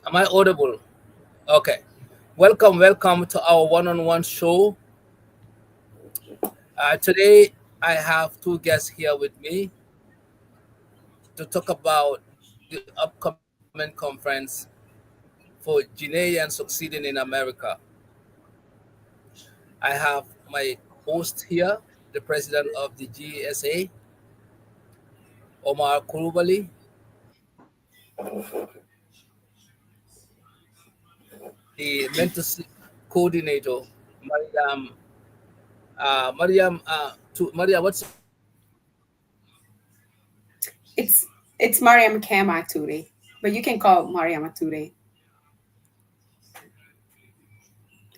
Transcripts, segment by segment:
Am I audible? Okay. Welcome to our one-on-one show. Today, I have two guests here with me to talk about the upcoming conference for Guinean succeeding in America. I have my host here, the president of the GSA, Oumar Koulibaly, the mentorship coordinator, Mariam. Mariam, what's your full name? It's Mariama Kema Toure, but you can call Mariama Toure.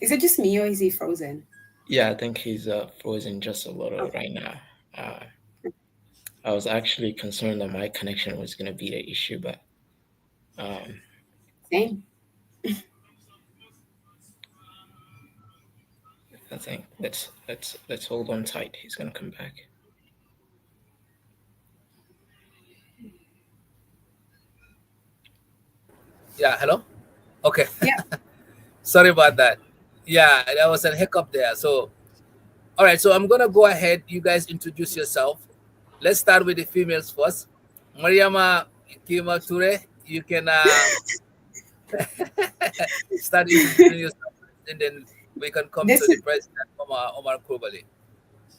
Is it just me or is he frozen? Yeah, I think he's frozen just a little Okay, right now. Uh, I was actually concerned that my connection was going to be the issue, but um, same. I think let's hold on tight. He's going to come back. Yeah, hello? Okay. Yeah. Sorry about that. Yeah, there was a hiccup there. So, all right. So I'm gonna go ahead. You guys introduce yourself. Let's start with the females first. Mariama Kema Toure, you can start introducing yourself, and then we can come to This the is president, Omar Kubali.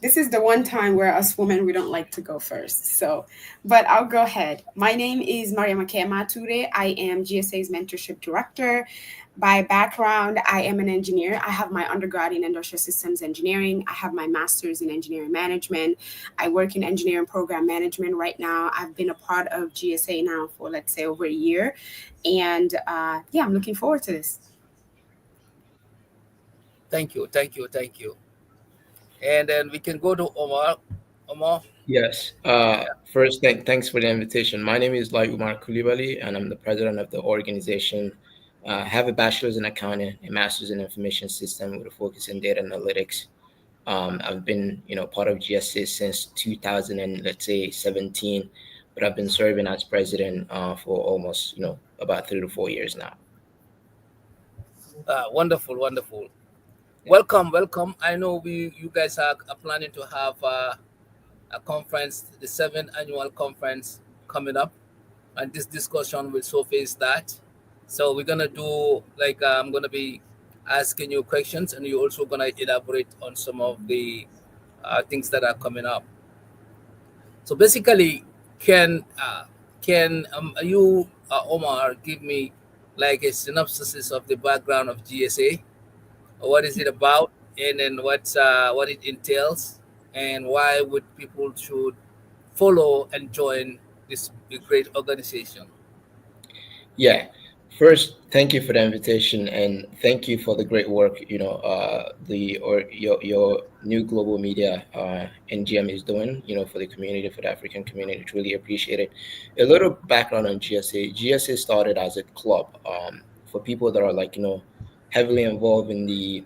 this is the one time where us women we don't like to go first. So, but I'll go ahead. My name is Mariama Kema Toure. I am GSA's mentorship director. By background, I am an engineer. I have my undergrad in industrial systems engineering. I have my master's in engineering management. I work in engineering program management right now. I've been a part of GSA now for, let's say, over a year. And yeah, I'm looking forward to this. Thank you. And then we can go to Omar. Omar. Yes. First, thanks for the invitation. My name is Oumar Koulibaly, and I'm the president of the organization. I have a bachelor's in accounting, a master's in information system with a focus in data analytics. I've been, part of GSA since 2000 and let's say 17, but I've been serving as president for almost, about 3 to 4 years now. Wonderful. Yeah. Welcome. I know you guys are planning to have a conference, the seventh annual conference coming up, and this discussion will surface that. So we're gonna do like I'm gonna be asking you questions, and you're also gonna elaborate on some of the things that are coming up. So basically, can you Omar give me like a synopsis of the background of GSA? What is it about, and then what it entails, and why would people should follow and join this great organization? Yeah. First, thank you for the invitation and thank you for the great work, your new global media NGM is doing, for the community, for the African community. Truly appreciate it. A little background on GSA. GSA started as a club for people that are like, heavily involved in the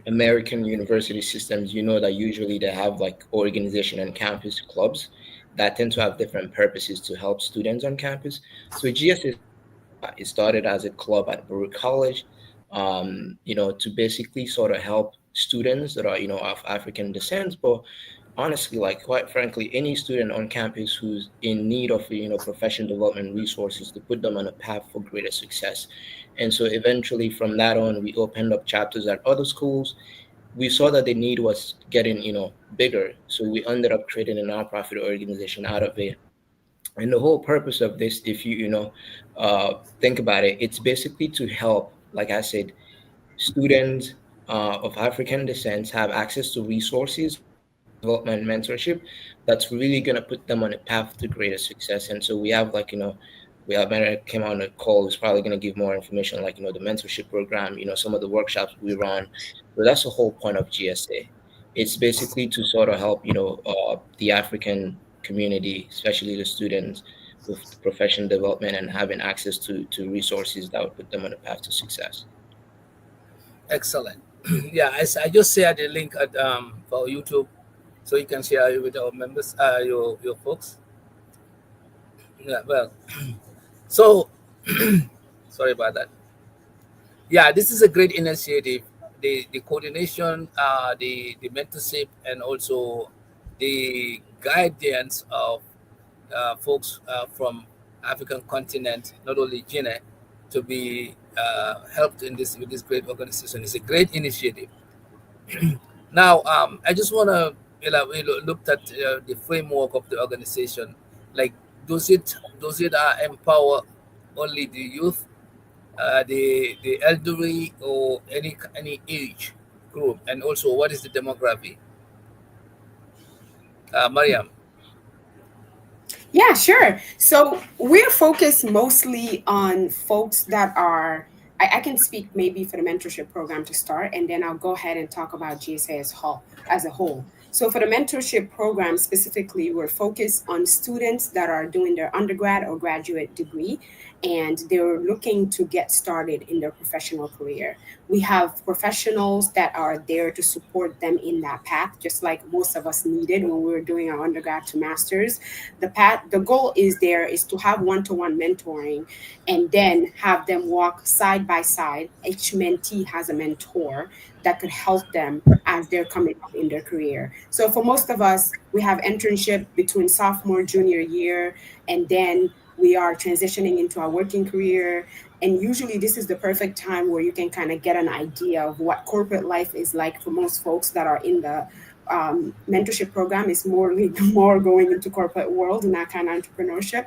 American university systems. You know that usually they have like organization and campus clubs that tend to have different purposes to help students on campus. So GSA, it started as a club at Baruch College, to basically sort of help students that are, of African descent, but honestly, like quite frankly, any student on campus who's in need of, professional development resources to put them on a path for greater success. And so eventually from that on, we opened up chapters at other schools. We saw that the need was getting, bigger. So we ended up creating a nonprofit organization out of it. And the whole purpose of this, if you think about it, it's basically to help, like I said, students of African descent have access to resources, professional development, mentorship that's really going to put them on a path to greater success. And so we have like, we have Eric came on the call who's probably going to give more information, like, the mentorship program, some of the workshops we run. So that's the whole point of GSA. It's basically to sort of help, the African community, especially the students, with professional development and having access to resources that would put them on a path to success. Excellent. Yeah, I just shared the link at for YouTube, so you can share it with our members, your folks. Yeah, well, so Sorry about that. Yeah, this is a great initiative. The coordination, the mentorship, and also the guidance of folks from African continent, not only Guinea, to be helped in this with this great organization. It's a great initiative. Now, I just want to looked at the framework of the organization. Like, does it empower only the youth, the elderly, or any age group, and also what is the demography? Mariam. Yeah, sure. So we're focused mostly on folks that are, I can speak maybe for the mentorship program to start, and then I'll go ahead and talk about GSA as a whole. So for the mentorship program specifically, we're focused on students that are doing their undergrad or graduate degree, and they're looking to get started in their professional career. We have professionals that are there to support them in that path, just like most of us needed when we were doing our undergrad to masters. The goal is there is to have one-to-one mentoring, and then have them walk side by side. Each mentee has a mentor that could help them as they're coming up in their career. So for most of us, we have internship between sophomore junior year, and then we are transitioning into our working career. And usually this is the perfect time where you can kind of get an idea of what corporate life is like for most folks that are in the mentorship program. Is more more going into corporate world and that kind of entrepreneurship.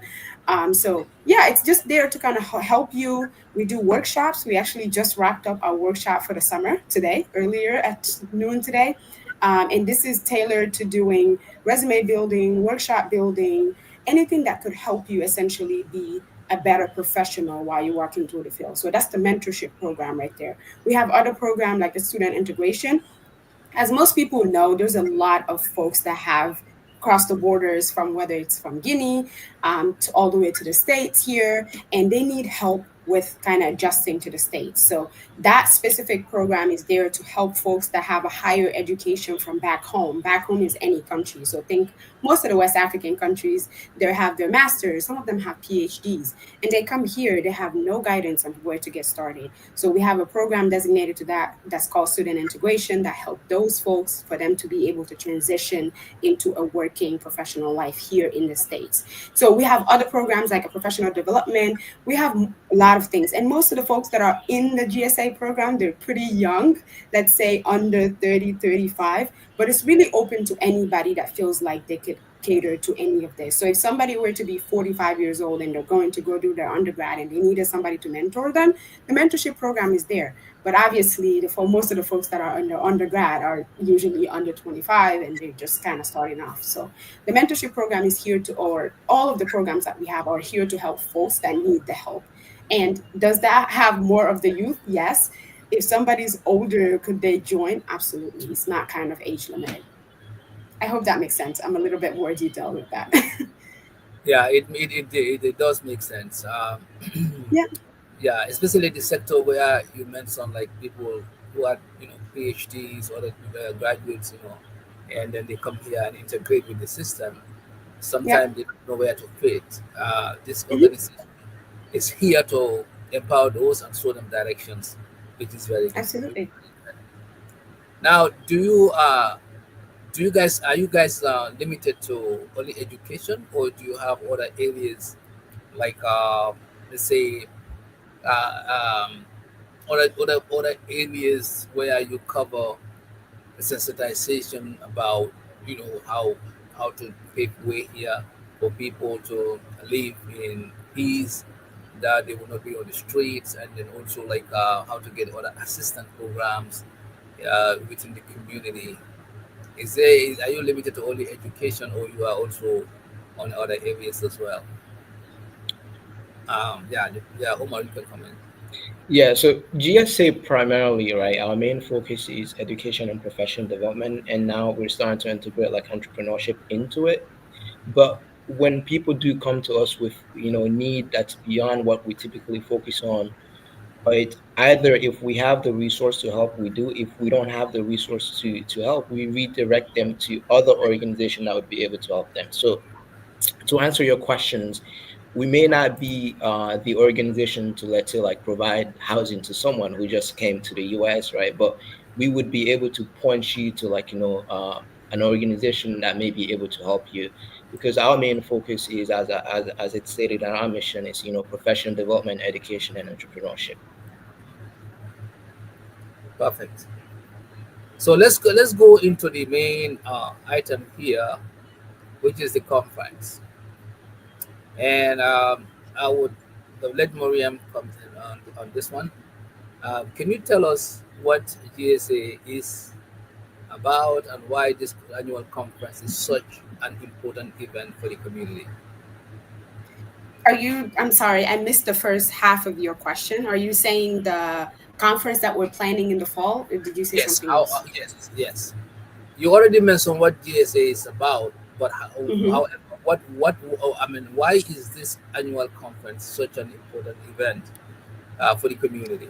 So yeah, it's just there to kind of help you. We do workshops. We actually just wrapped up our workshop for the summer today, earlier at noon today. And this is tailored to doing resume building, workshop building, anything that could help you essentially be a better professional while you're walking through the field. So that's the mentorship program right there. We have other programs like the student integration. As most people know, there's a lot of folks that have crossed the borders, from whether it's from Guinea to all the way to the States here, and they need help with kind of adjusting to the States. So that specific program is there to help folks that have a higher education from back home. Back home is any country. So think most of the West African countries, they have their masters, some of them have PhDs, and they come here, they have no guidance on where to get started. So we have a program designated to that, that's called student integration, that help those folks for them to be able to transition into a working professional life here in the States. So we have other programs like a professional development. We have a lot of things. And most of the folks that are in the GSA program, they're pretty young, let's say under 30, 35, but it's really open to anybody that feels like they could cater to any of this. So if somebody were to be 45 years old and they're going to go do their undergrad and they needed somebody to mentor them, the mentorship program is there. But obviously, for most of the folks that are under undergrad are usually under 25 and they're just kind of starting off. So the mentorship program is here to, or all of the programs that we have are here to help folks that need the help. And does that have more of the youth? Yes. If somebody's older, could they join? Absolutely. It's not kind of age limited. I hope that makes sense. I'm a little bit more detailed with that. Yeah, it does make sense. Yeah. Yeah, especially the sector where you mentioned, like people who are PhDs or graduates, and then they come here and integrate with the system. Yeah. Sometimes they don't know where to fit. This Mhm. organization is here to empower those and show them directions, which is very good. Absolutely. Now, do you guys are you guys limited to only education, or do you have other areas like let's say other areas where you cover sensitization about how to pave way here for people to live in peace, that they will not be on the streets, and then also like how to get other assistance programs within the community. Are you limited to only education, or you are also on other areas as well? Yeah, yeah, Omar, you can comment. Yeah, so GSA primarily, right? Our main focus is education and professional development, and now we're starting to integrate like entrepreneurship into it. But when people do come to us with need that's beyond what we typically focus on, right? Either if we have the resource to help, we do. If we don't have the resource to help, we redirect them to other organizations that would be able to help them. So to answer your questions, we may not be the organization to, let's say, like provide housing to someone who just came to the US, right? But we would be able to point you to, like, an organization that may be able to help you, because our main focus is, as it's stated in our mission, is, professional development, education, and entrepreneurship. Perfect. So let's go into the main item here, which is the conference. And I would let Mariam come in on this one. Can you tell us what GSA is about and why this annual conference is such an important event for the community? I'm sorry, I missed the first half of your question. Are you saying the conference that we're planning in the fall, or did you say Yes. something How? else? Yes. Yes. You already mentioned what GSA is about, but Mm-hmm. however, what I mean, why is this annual conference such an important event for the community?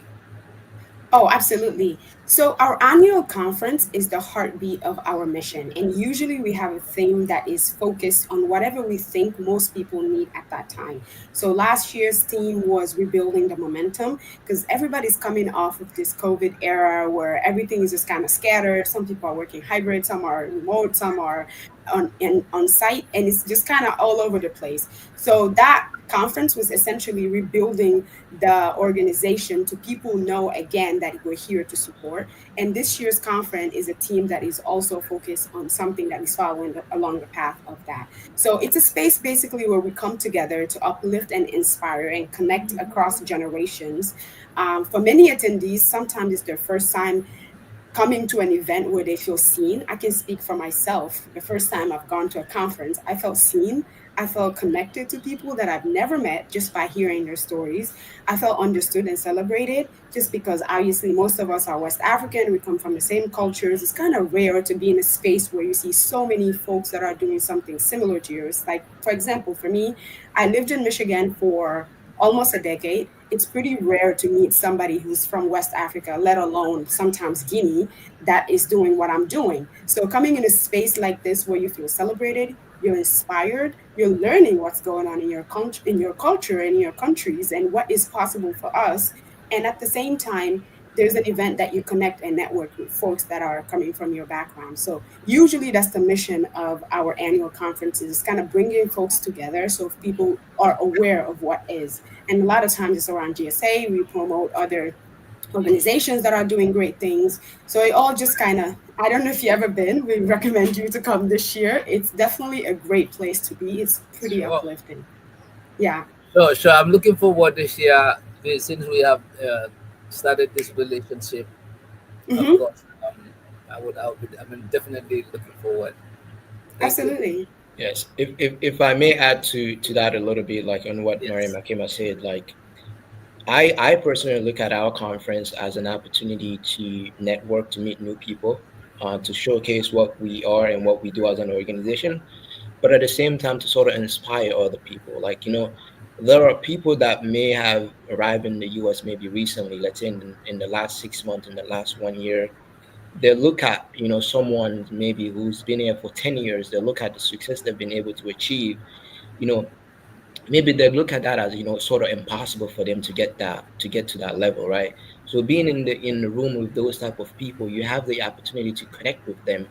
Oh, absolutely. So, our annual conference is the heartbeat of our mission. And usually we have a theme that is focused on whatever we think most people need at that time. So, last year's theme was rebuilding the momentum because everybody's coming off of this COVID era where everything is just kind of scattered. Some people are working hybrid, some are remote, some are on site, and it's just kind of all over the place. So, that conference was essentially rebuilding the organization to people know again that we're here to support. And this year's conference is a team that is also focused on something that is following along the path of that. So it's a space basically where we come together to uplift and inspire and connect across generations. For many attendees, sometimes it's their first time coming to an event where they feel seen. I can speak for myself. The first time I've gone to a conference, I felt seen. I felt connected to people that I've never met just by hearing their stories. I felt understood and celebrated just because obviously most of us are West African. We come from the same cultures. It's kind of rare to be in a space where you see so many folks that are doing something similar to yours. Like, for example, for me, I lived in Michigan for almost a decade. It's pretty rare to meet somebody who's from West Africa, let alone sometimes Guinea, that is doing what I'm doing. So coming in a space like this where you feel celebrated, you're inspired, you're learning what's going on in your country, in your culture, in your countries, and what is possible for us. And at the same time, there's an event that you connect and network with folks that are coming from your background. So usually that's the mission of our annual conferences, kind of bringing folks together so people are aware of what is. And a lot of times it's around GSA. We promote other organizations that are doing great things. So it all just kind of, I don't know if you've ever been, we recommend you to come this year. It's definitely a great place to be. It's pretty Sure. uplifting. Yeah. Sure. Sure. I'm looking forward this year since we have started this relationship. Of Hmm. course, I would be, I mean, definitely looking forward. Thank you. Absolutely. Yes, if I may add to that a little bit, like on what Mary Yes. Makema said, like I personally look at our conference as an opportunity to network, to meet new people, to showcase what we are and what we do as an organization, but at the same time to sort of inspire other people. Like, there are people that may have arrived in the US maybe recently, let's say in the last 6 months, in the last 1 year. They look at, someone maybe who's been here for 10 years, they look at the success they've been able to achieve. You know, maybe they look at that as, sort of impossible for them to get to that level, right? So being in the room with those type of people, you have the opportunity to connect with them.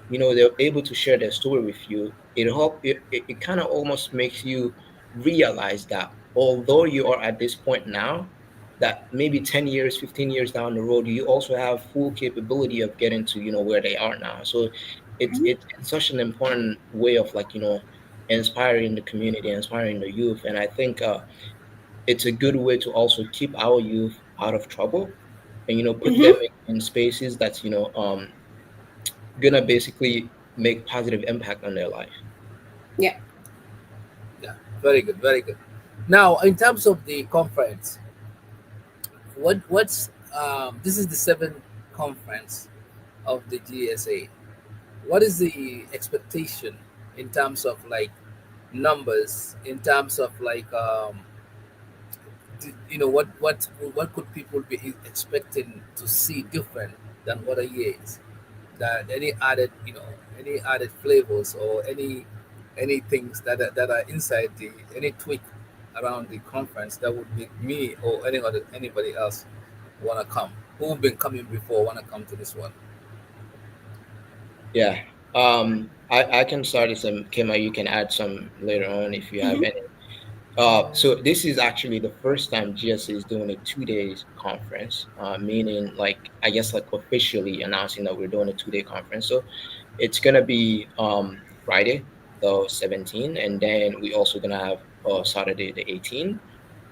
They're able to share their story with you. It kind of almost makes you realize that although you are at this point now, that maybe 10 years, 15 years down the road, you also have full capability of getting to, where they are now. So it's such an important way of, like, inspiring the community, inspiring the youth. And I think it's a good way to also keep our youth out of trouble, and put them Hmm. in spaces that's gonna basically make positive impact on their life. Yeah. Yeah. Very good. Very good. Now, in terms of the conference, what's this is the seventh conference of the GSA. What is the expectation in terms of like numbers, in terms of like what could people be expecting to see different than other years? That any added any added flavors or any things that are inside the any tweak around the conference that would make me or anybody else want to come, who've been coming before, want to come to this one? Yeah. I can start it, some Kema, you can add some later on if you have Mhm. any. So this is actually the first time GSA is doing a 2 days conference, meaning like I guess like officially announcing that we're doing a 2 day conference. So it's gonna be Friday the 17th, and then we also gonna have Saturday the 18th.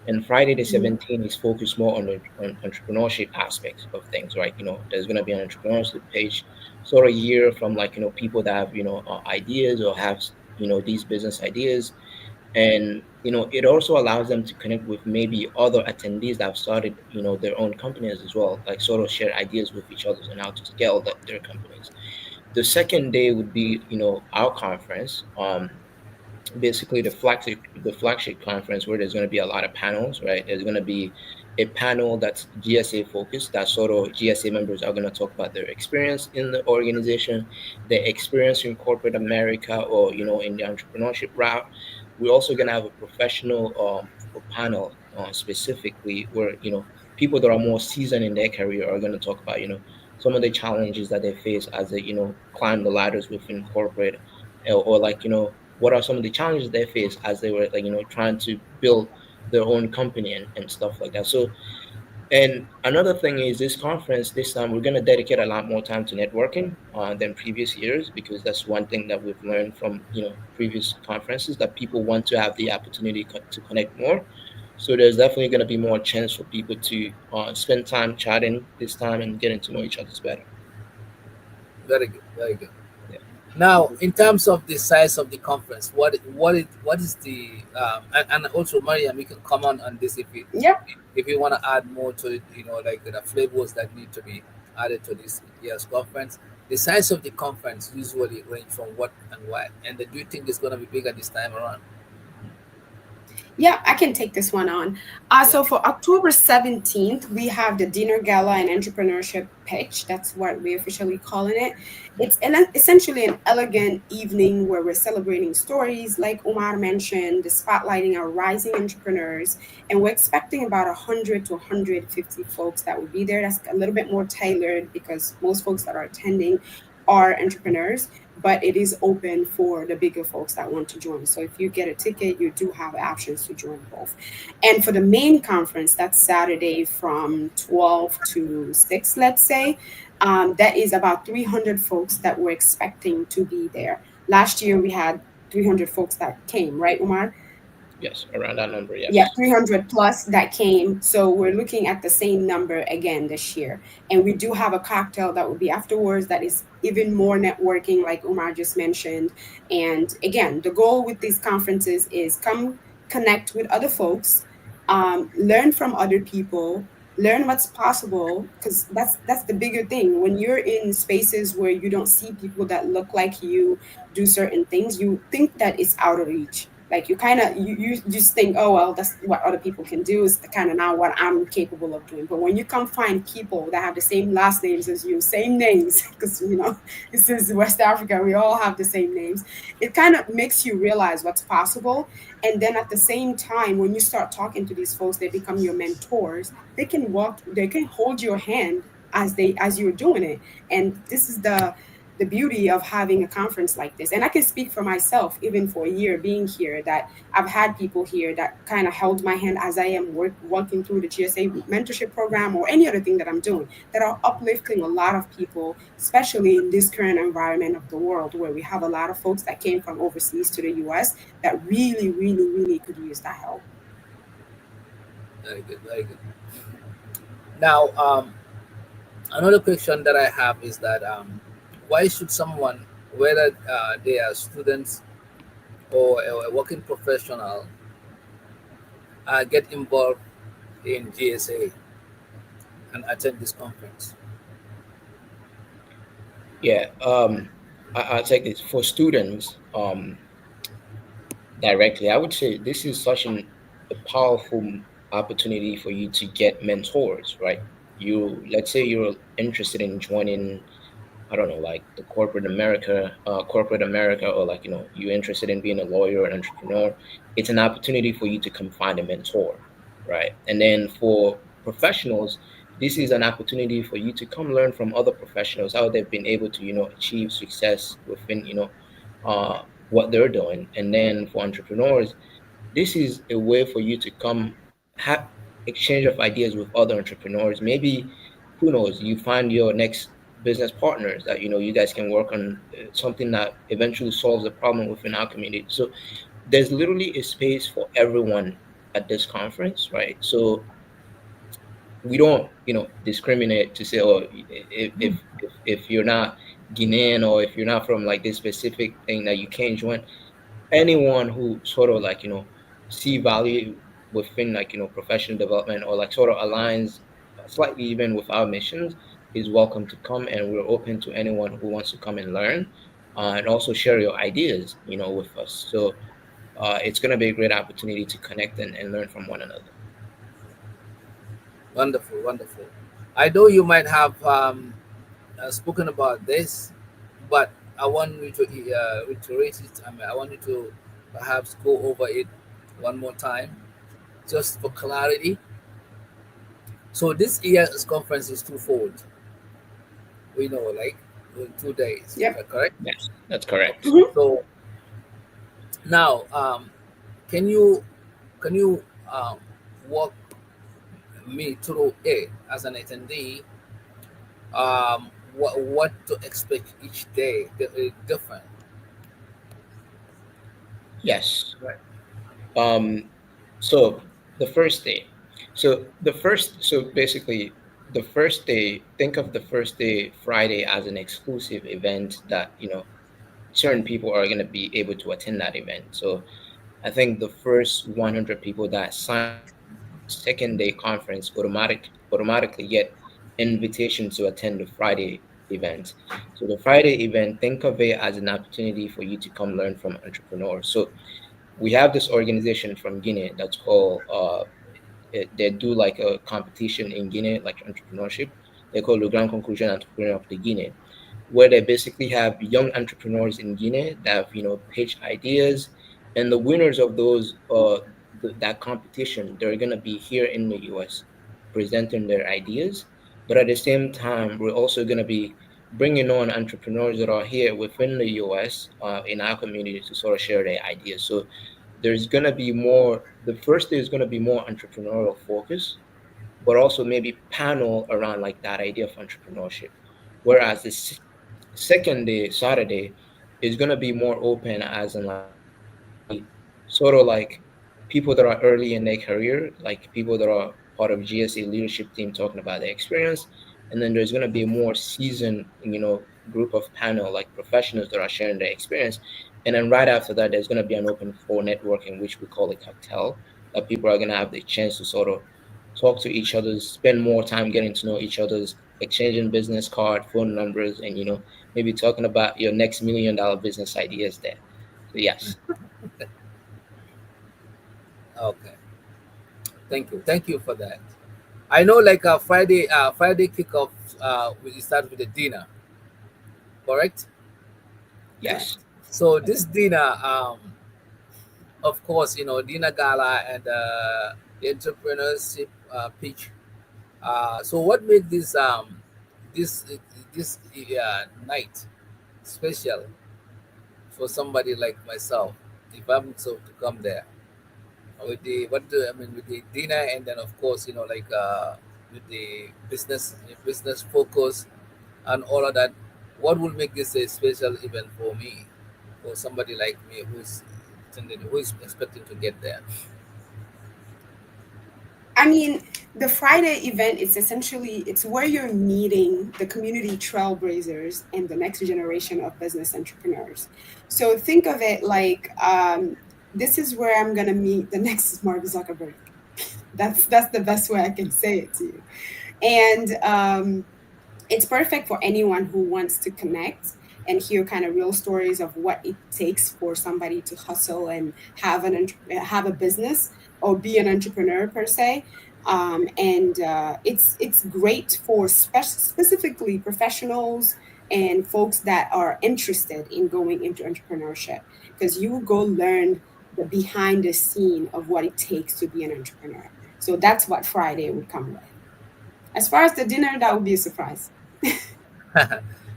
And Friday the Mhm. 17th is focused more on the entrepreneurship aspects of things, right? There's gonna be an entrepreneurship page, sort of hear from like people that have ideas or have these business ideas, and it also allows them to connect with maybe other attendees that have started their own companies as well, like sort of share ideas with each other on how to scale their companies. The second day would be our conference, basically the flagship conference, where there's going to be a lot of panels, right? There's going to be a panel that's GSA focused, that sort of GSA members are going to talk about their experience in the organization, their experience in corporate America, or in the entrepreneurship route. We're also going to have a professional panel, specifically where people that are more seasoned in their career are going to talk about some of the challenges that they face as they climb the ladders within corporate, or like what are some of the challenges they face as they were like trying to build their own company and stuff like that. So, and another thing is, this conference this time we're going to dedicate a lot more time to networking than previous years, because that's one thing that we've learned from previous conferences, that people want to have the opportunity to connect more. So there's definitely going to be more chance for people to spend time chatting this time and getting to know each other's better. Very good, very good. Yeah. Now, in terms of the size of the conference, what is the and also Mariam, you can comment on this Yep. if you want to add more to it, like the flavors that need to be added to this year's conference. The size of the conference usually range from what and why, and do you think it's going to be bigger this time around? Yeah, I can take this one on. Yeah, So for October 17th, we have the dinner gala and entrepreneurship pitch. That's what we're officially calling it. Essentially an elegant evening where we're celebrating stories, like Oumar mentioned, the spotlighting our rising entrepreneurs. And we're expecting about 100 to 150 folks that will be there. That's a little bit more tailored because most folks that are attending are entrepreneurs, but it is open for the bigger folks that want to join. So if you get a ticket, you do have options to join both. And for the main conference, that's Saturday from 12 to 6, let's say. That is about 300 folks that we're expecting to be there. Last year, we had 300 folks that came, right, Umar? Yes, around that number, Yeah, yes. 300 plus that came. So we're looking at the same number again this year. And we do have a cocktail that will be afterwards that is even more networking, like Umar just mentioned. And again, the goal with these conferences is come connect with other folks, learn from other people, learn what's possible, because that's the bigger thing. When you're in spaces where you don't see people that look like you do certain things, you think that it's out of reach. Like you kind of you just think, oh well, that's what other people can do, is kind of not what I'm capable of doing. But when you come find people that have the same last names as you, same names, because this is West Africa, we all have the same names. It kind of makes you realize what's possible. And then at the same time, when you start talking to these folks, they become your mentors. They can hold your hand as you're doing it. And this is the beauty of having a conference like this. And I can speak for myself, even for a year being here, that I've had people here that kind of held my hand as I am working through the GSA mentorship program or any other thing that I'm doing, that are uplifting a lot of people, especially in this current environment of the world where we have a lot of folks that came from overseas to the US that really, really, really could use that help. very good, very good. Now, another question that I have is that why should someone, whether they are students or a working professional, get involved in GSA and attend this conference? Yeah, I'll take this for students. Directly, I would say this is such a powerful opportunity for you to get mentors, right? Let's say you're interested in joining I don't know, like the corporate America, or like, you're interested in being a lawyer or an entrepreneur, it's an opportunity for you to come find a mentor, right? And then for professionals, this is an opportunity for you to come learn from other professionals, how they've been able to, achieve success within, what they're doing. And then for entrepreneurs, this is a way for you to come have exchange of ideas with other entrepreneurs. Maybe, who knows, you find your next business partners that, you guys can work on something that eventually solves a problem within our community. So there's literally a space for everyone at this conference, right? So we don't, discriminate to say, oh, if you're not Guinean, or if you're not from like this specific thing, that you can't join. Anyone who sort of like, see value within like, professional development, or like sort of aligns slightly even with our missions, is welcome to come, and we're open to anyone who wants to come and learn, and also share your ideas, with us. So it's going to be a great opportunity to connect and learn from one another. Wonderful, wonderful. I know you might have spoken about this, but I want you to reiterate it. I mean, I want you to perhaps go over it one more time, just for clarity. So this year's conference is twofold. We know, like, in 2 days. Is Yep. that correct? Yes, that's correct. Mhm. So now, can you can you walk me through it as an attendee? What to expect each day? Different, Yes. right? Um, so the first day. So basically, the first day, think of the first day, Friday, as an exclusive event that, certain people are going to be able to attend that event. So I think the first 100 people that sign up for the second day conference automatically get invitation to attend the Friday event. So the Friday event, think of it as an opportunity for you to come learn from entrepreneurs. So we have this organization from Guinea that's called they do like a competition in Guinea, like entrepreneurship. They call Le Grand Conclusion Entrepreneur of the Guinea, where they basically have young entrepreneurs in Guinea that have, pitch ideas, and the winners of those that competition, they're gonna be here in the U.S. presenting their ideas. But at the same time, we're also gonna be bringing on entrepreneurs that are here within the U.S. In our community to sort of share their ideas. So there's gonna be more. The first day is gonna be more entrepreneurial focus, but also maybe panel around like that idea of entrepreneurship. Whereas the second day, Saturday, is gonna be more open, as in like there's gonna be sort of like people that are early in their career, like people that are part of GSA leadership team talking about their experience, and then there's gonna be a more seasoned, group of panel like professionals that are sharing their experience, and then right after that, there's gonna be an open floor networking, which we call a cocktail, that people are gonna have the chance to sort of talk to each other, spend more time getting to know each other's, exchanging business card, phone numbers, and maybe talking about your next $1 million business ideas there. So yes, Okay, thank you for that. I know, like, Friday kickoff. We start with a dinner, correct? yes, Correct. So this dinner, of course, dinner gala and the entrepreneurship pitch. So what made this this night special for somebody like myself, if I'm so to come there with the what do I mean with the dinner, and then of course, like, with the business focus and all of that, what will make this a special event for me, for somebody like me who is expecting to get there? I mean, the Friday event is essentially it's where you're meeting the community trailblazers and the next generation of business entrepreneurs. So think of it like this is where I'm gonna meet the next Mark Zuckerberg. That's the best way I can say it to you. And it's perfect for anyone who wants to connect and hear kind of real stories of what it takes for somebody to hustle and have a business or be an entrepreneur per se. And it's great for specifically professionals and folks that are interested in going into entrepreneurship, because you will go learn the behind the scene of what it takes to be an entrepreneur. So that's what Friday would come with. As far as the dinner, that would be a surprise.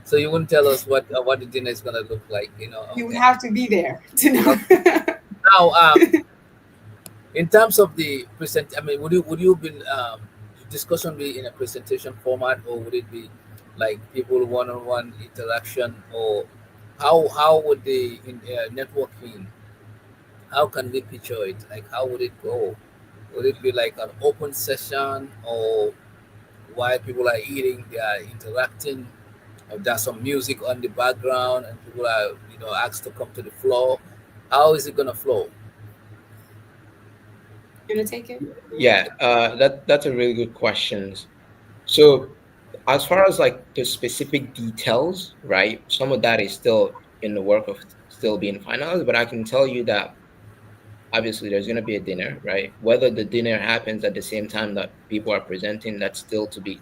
So you wouldn't tell us what the dinner is gonna look like, you know? You would Okay. have to be there to know. Okay. Now, in terms of the present, I mean, would you been discussion be in a presentation format, or would it be like people one-on-one interaction, or how would the networking? How can we picture it? Like, how would it go? Would it be like an open session, or while people are eating, they are interacting? There's some music on the background, and people are asked to come to the floor. How is it gonna flow? You gonna take it? Yeah, that's a really good question. So, as far as like the specific details, right? Some of that is still in the work of still being finalized, but I can tell you that obviously there's going to be a dinner, right? Whether the dinner happens at the same time that people are presenting, that's still to be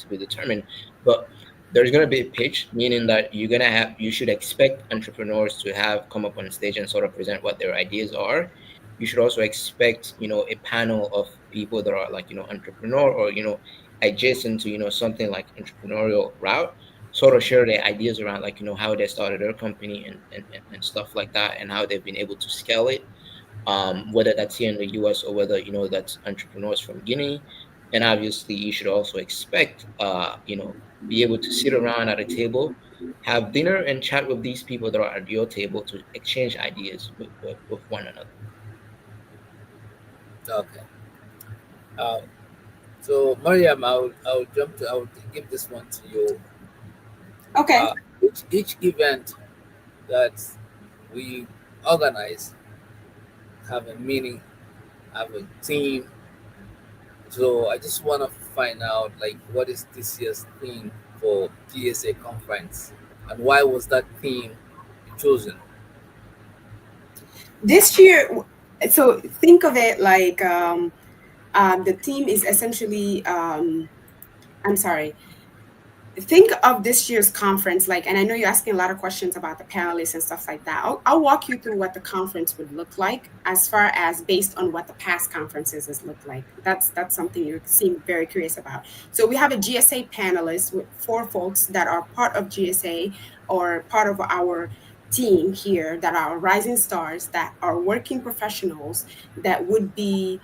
determined. But there's going to be a pitch, meaning that you should expect entrepreneurs to have come up on stage and sort of present what their ideas are. You should also expect, a panel of people that are like, entrepreneur or, adjacent to, something like entrepreneurial route, sort of share their ideas around like, how they started their company and stuff like that, and how they've been able to scale it, whether that's here in the US or whether that's entrepreneurs from Guinea. And obviously, you should also expect, be able to sit around at a table, have dinner, and chat with these people that are at your table to exchange ideas with one another. Okay. Uh, so Mariam, I will give this one to you. Okay. Each event that we organize have a meaning, have a theme. So I just want to find out, like, what is this year's theme for GSA conference, and why was that theme chosen? This year, so think of it like the theme is essentially, I'm sorry, think of this year's conference like, and I know you're asking a lot of questions about the panelists and stuff like that. I'll walk you through what the conference would look like as far as based on what the past conferences has looked like. That's something you seem very curious about. So we have a GSA panelist with 4 folks that are part of GSA or part of our team here, that are rising stars, that are working professionals, that would be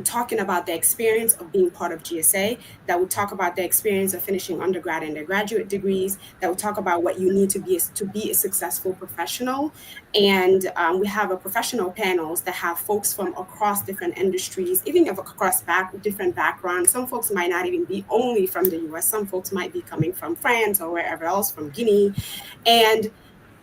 talking about the experience of being part of GSA, that would talk about the experience of finishing undergrad and their graduate degrees, that would talk about what you need to be a successful professional. And we have a professional panels that have folks from across different industries, even across different backgrounds. Some folks might not even be only from the US. Some folks might be coming from France or wherever else, from Guinea. And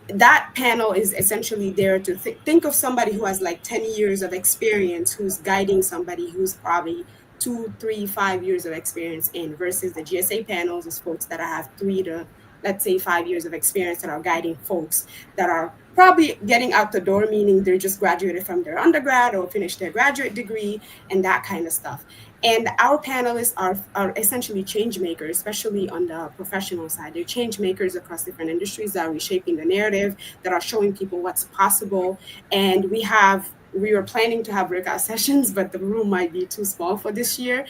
that panel is essentially there to think of somebody who has like 10 years of experience, who's guiding somebody who's probably 2, 3, 5 years of experience in, versus the GSA panels is folks that have 3 to, let's say, 5 years of experience, that are guiding folks that are probably getting out the door, meaning they're just graduated from their undergrad or finished their graduate degree and that kind of stuff. And our panelists are essentially change makers, especially on the professional side. They're change makers across different industries that are reshaping the narrative, that are showing people what's possible. And we were planning to have breakout sessions, but the room might be too small for this year.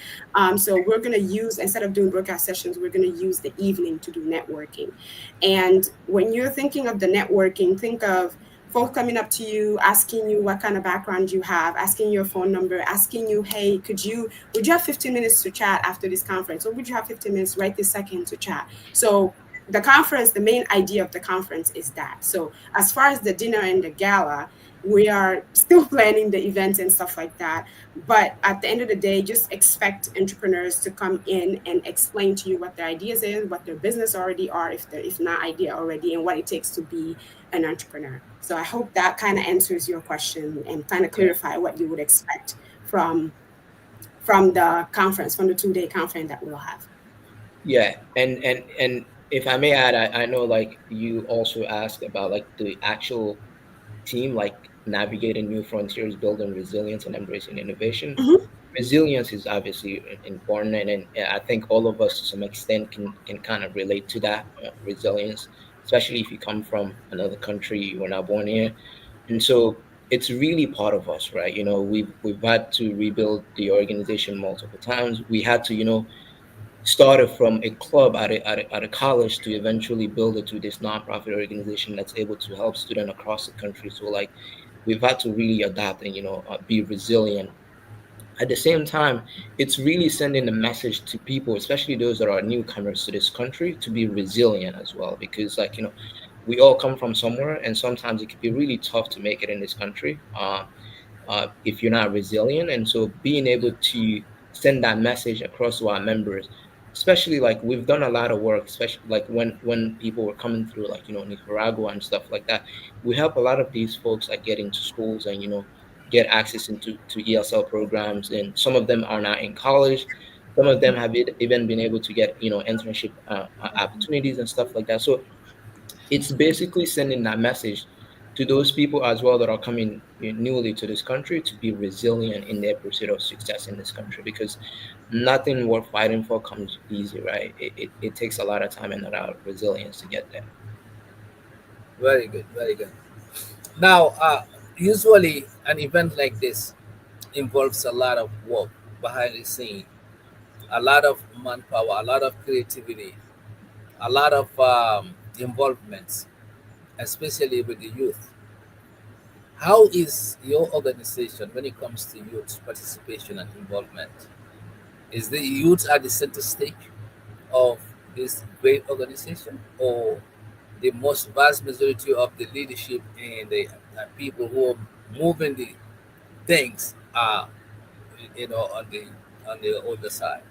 So we're going to use, instead of doing breakout sessions, we're going to use the evening to do networking. And when you're thinking of the networking, think of folks coming up to you, asking you what kind of background you have, asking your phone number, asking you, hey, would you have 15 minutes to chat after this conference? Or would you have 15 minutes right this second to chat? So the conference, the main idea of the conference is that. So as far as the dinner and the gala, we are still planning the events and stuff like that. But at the end of the day, just expect entrepreneurs to come in and explain to you what their ideas is, what their business already are, if not idea already, and what it takes to be an entrepreneur. So I hope that kind of answers your question and kind of Yeah. clarify what you would expect from the conference, from the 2-day conference that we'll have. Yeah, and if I may add, I know like you also asked about like the actual team, like navigating new frontiers, building resilience, and embracing innovation. Mhm. resilience is obviously important, and I think all of us to some extent can kind of relate to that resilience, especially if you come from another country, you were not born here, and so it's really part of us, right? We've had to rebuild the organization multiple times. We had to, started from a club at a college to eventually build it to this nonprofit organization that's able to help students across the country. So like we've had to really adapt and be resilient. At the same time, it's really sending a message to people, especially those that are newcomers to this country, to be resilient as well, because like we all come from somewhere, and sometimes it can be really tough to make it in this country. If you're not resilient. And so being able to send that message across to our members, especially like we've done a lot of work, especially like when people were coming through, like Nicaragua and stuff like that. We help a lot of these folks like get into schools and get access into ESL programs, and some of them are now in college. Some of them have even been able to get internship opportunities and stuff like that. So it's basically sending that message to those people as well that are coming newly to this country, to be resilient in their pursuit of success in this country, because nothing worth fighting for comes easy, right? It takes a lot of time and a lot of resilience to get there. Very good, very good. Now, usually an event like this involves a lot of work behind the scene, a lot of manpower, a lot of creativity, a lot of involvements, especially with the youth. How is your organization when it comes to youth participation and involvement? Is the youth at the center stage of this great organization, or the most vast majority of the leadership and the people who are moving the things are, on the older side?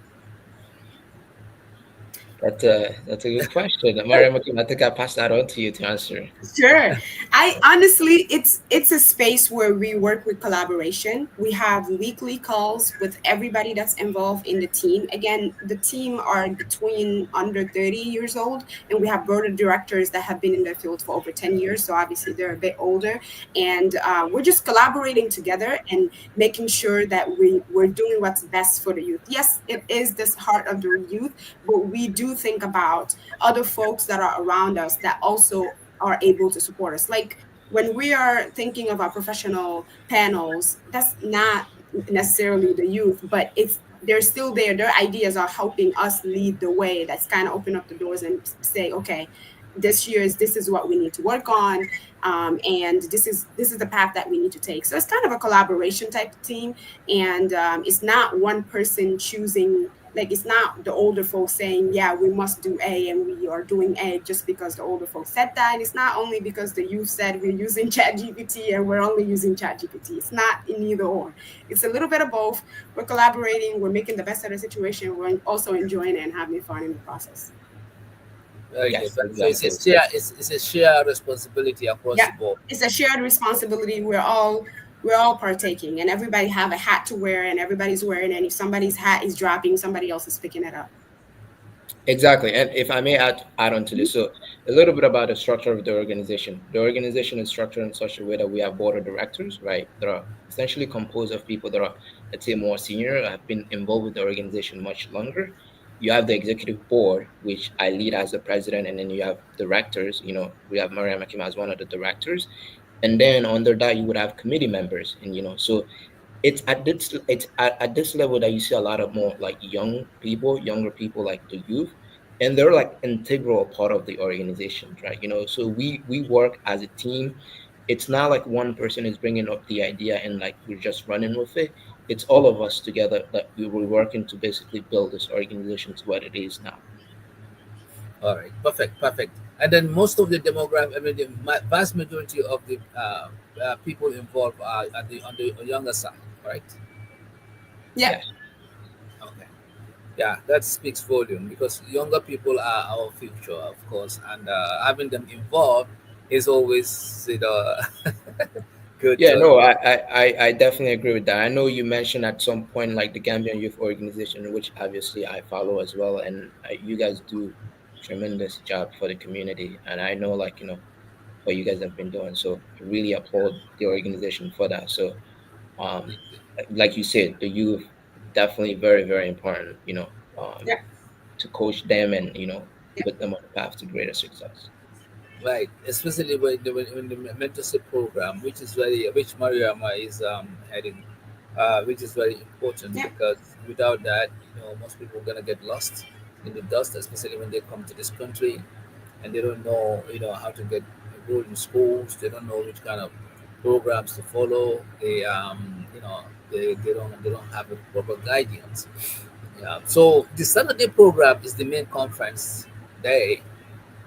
That's a good question. Mariam, I think I passed that on to you to answer. Sure. I honestly, it's a space where we work with collaboration. We have weekly calls with everybody that's involved in the team. Again, the team are between under 30 years old, and we have board of directors that have been in the field for over 10 years. So obviously they're a bit older, and we're just collaborating together and making sure that we're doing what's best for the youth. Yes, it is this heart of the youth, but we do think about other folks that are around us that also are able to support us. Like when we are thinking of our professional panels, that's not necessarily the youth, but it's they're still there. Their ideas are helping us lead the way. That's kind of open up the doors and say, okay, this is what we need to work on, and this is the path that we need to take. So it's kind of a collaboration type of team, and it's not one person choosing. Like it's not the older folks saying, yeah, we must do A and we are doing A just because the older folks said that. And it's not only because the youth said we're using ChatGPT and we're only using ChatGPT. It's not in either or. It's a little bit of both. We're collaborating, we're making the best of the situation, we're also enjoying it and having fun in the process. Very good. Yes, So it's a exactly. it's a shared responsibility across Yeah, the board. it's a shared responsibility. We're all partaking, and everybody have a hat to wear, and everybody's wearing. And if somebody's hat is dropping, somebody else is picking it up. Exactly. And if I may add on to this, so a little bit about the structure of the organization. The organization is structured in such a way that we have board of directors, right? That are essentially composed of people that are, let's say, more senior, have been involved with the organization much longer. You have the executive board, which I lead as the president, and then you have directors. We have Mariama as one of the directors, and then under that you would have committee members, and so it's at this level that you see a lot of more like younger people like the youth, and they're like integral part of the organization, right? So we work as a team. It's not like one person is bringing up the idea and like we're just running with it. It's all of us together that we were working to basically build this organization to what it is now. All right, perfect, perfect. And then most of the demographic, I mean, the vast majority of the people involved are at the on the younger side, right? Yep. Yes. Okay, yeah, that speaks volume because younger people are our future, of course, and having them involved is always good Yeah, to. no, I definitely agree with that. I know you mentioned at some point like the Gambian Youth Organization, which obviously I follow as well, and you guys do tremendous job for the community, and I know like what you guys have been doing. So I really applaud the organization for that. So um, like you said, the youth, definitely very, very important, Yeah, to coach them and, yeah, put them on the path to greater success. Right, especially when the mentorship program, which Mariama is heading, which is very important yeah. because without that, most people are gonna get lost in the dust, especially when they come to this country and they don't know, how to get enrolled in schools. They don't know which kind of programs to follow. They don't have a proper guidance. Yeah. So the Saturday program is the main conference day,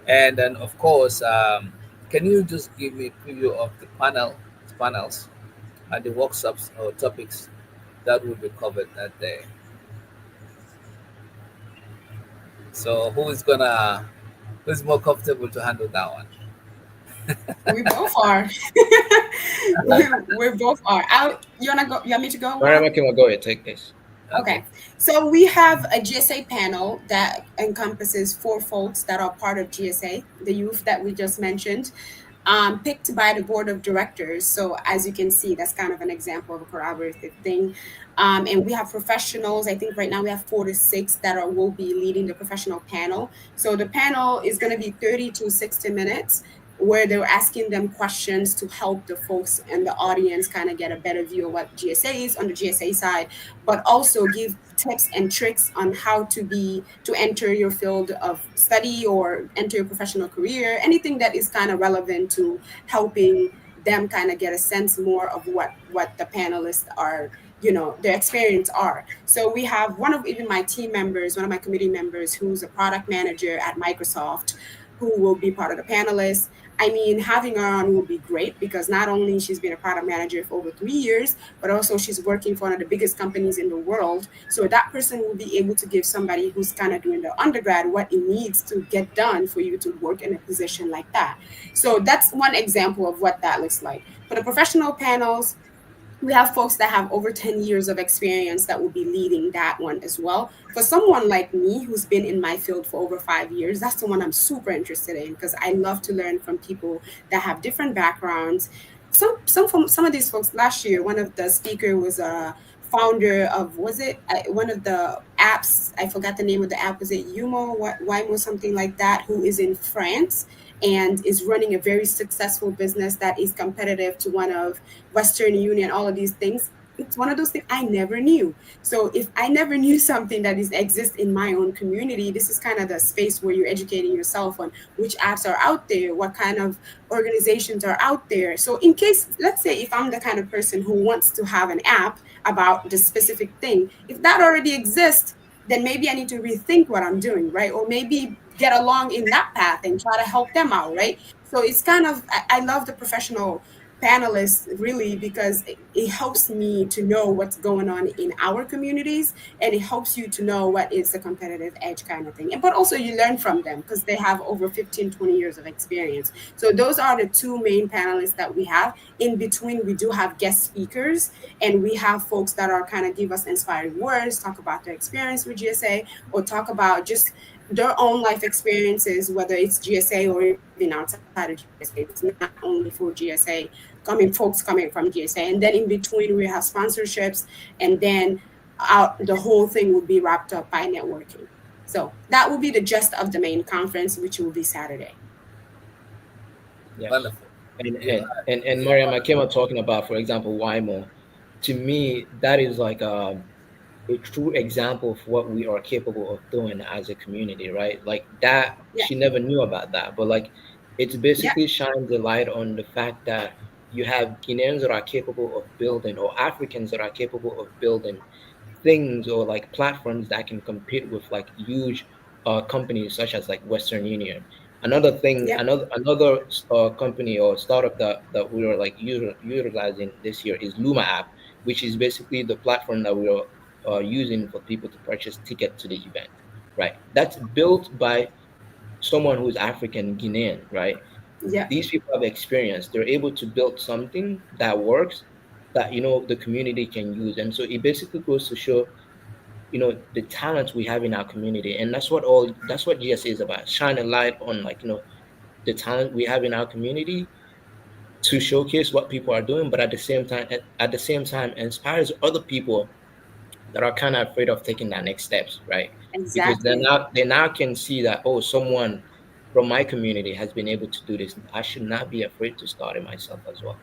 and then, of course, can you just give me a preview of the panels and the workshops or topics that will be covered that day? So who's more comfortable to handle that one? We both are. We both are. You wanna go? You want me to go, Mar? Mariama, can go ahead, take this. Okay. Okay. So we have a GSA panel that encompasses four folks that are part of GSA, the youth that we just mentioned, picked by the board of directors. So as you can see, that's kind of an example of a collaborative thing. And we have professionals. I think right now we have 4 to 6 that will be leading the professional panel. So the panel is going to be 30 to 60 minutes where they're asking them questions to help the folks in the audience kind of get a better view of what GSA is on the GSA side, but also give tips and tricks on how to enter your field of study or enter your professional career, anything that is kind of relevant to helping them kind of get a sense more of what the panelists are, their experience are. So we have one of even my team members, one of my committee members who's a product manager at Microsoft, who will be part of the panelists. I mean, having her on will be great because not only she's been a product manager for over 3 years, but also she's working for one of the biggest companies in the world. So that person will be able to give somebody who's kind of doing the undergrad what it needs to get done for you to work in a position like that. So that's one example of what that looks like. For the professional panels, we have folks that have over 10 years of experience that will be leading that one as well. For someone like me who's been in my field for over 5 years, that's the one I'm super interested in because I love to learn from people that have different backgrounds. Some of these folks last year, one of the speaker was a founder of, was it one of the apps, I forgot the name of the app, was it Yumo, Wimo, something like that, who is in France and is running a very successful business that is competitive to one of Western Union, all of these things. It's one of those things I never knew. So if I never knew something that is exists in my own community, this is kind of the space where you're educating yourself on which apps are out there, what kind of organizations are out there. So in case, let's say if I'm the kind of person who wants to have an app about the specific thing, if that already exists, then maybe I need to rethink what I'm doing, right? Or maybe get along in that path and try to help them out, right? So it's kind of, I love the professional panelists really because it helps me to know what's going on in our communities, and it helps you to know what is the competitive edge kind of thing. But also you learn from them because they have over 15, 20 years of experience. So those are the two main panelists that we have. In between, we do have guest speakers, and we have folks that are kind of give us inspiring words, talk about their experience with GSA, or talk about just their own life experiences, whether it's GSA or even outside of GSA. It's not only for GSA, folks coming from GSA. And then in between, we have sponsorships, and then the whole thing will be wrapped up by networking. So that will be the gist of the main conference, which will be Saturday. Yes. Wonderful. And You know, and and, and Mariam, I came up talking about, for example, Wimo. To me, that is like a true example of what we are capable of doing as a community, right? Like that, Yeah, she never knew about that, but like it's yeah, basically shines a light on the fact that you have Guineans that are capable of building, or Africans that are capable of building things or like platforms that can compete with like huge companies such as like Western Union. Another thing, yeah, another company or startup that we are like utilizing this year is Luma app, which is basically the platform that we are using for people to purchase ticket to the event, right? That's built by someone who's African Guinean, right? yeah, These people have experience. They're able to build something that works, that the community can use, and so it basically goes to show the talent we have in our community, and that's what GSA is about: shine a light on like the talent we have in our community to showcase what people are doing, but at the same time inspires other people that are kind of afraid of taking that next steps, right? Because Exactly. they now can see that, oh, someone from my community has been able to do this. I should not be afraid to start it myself as well.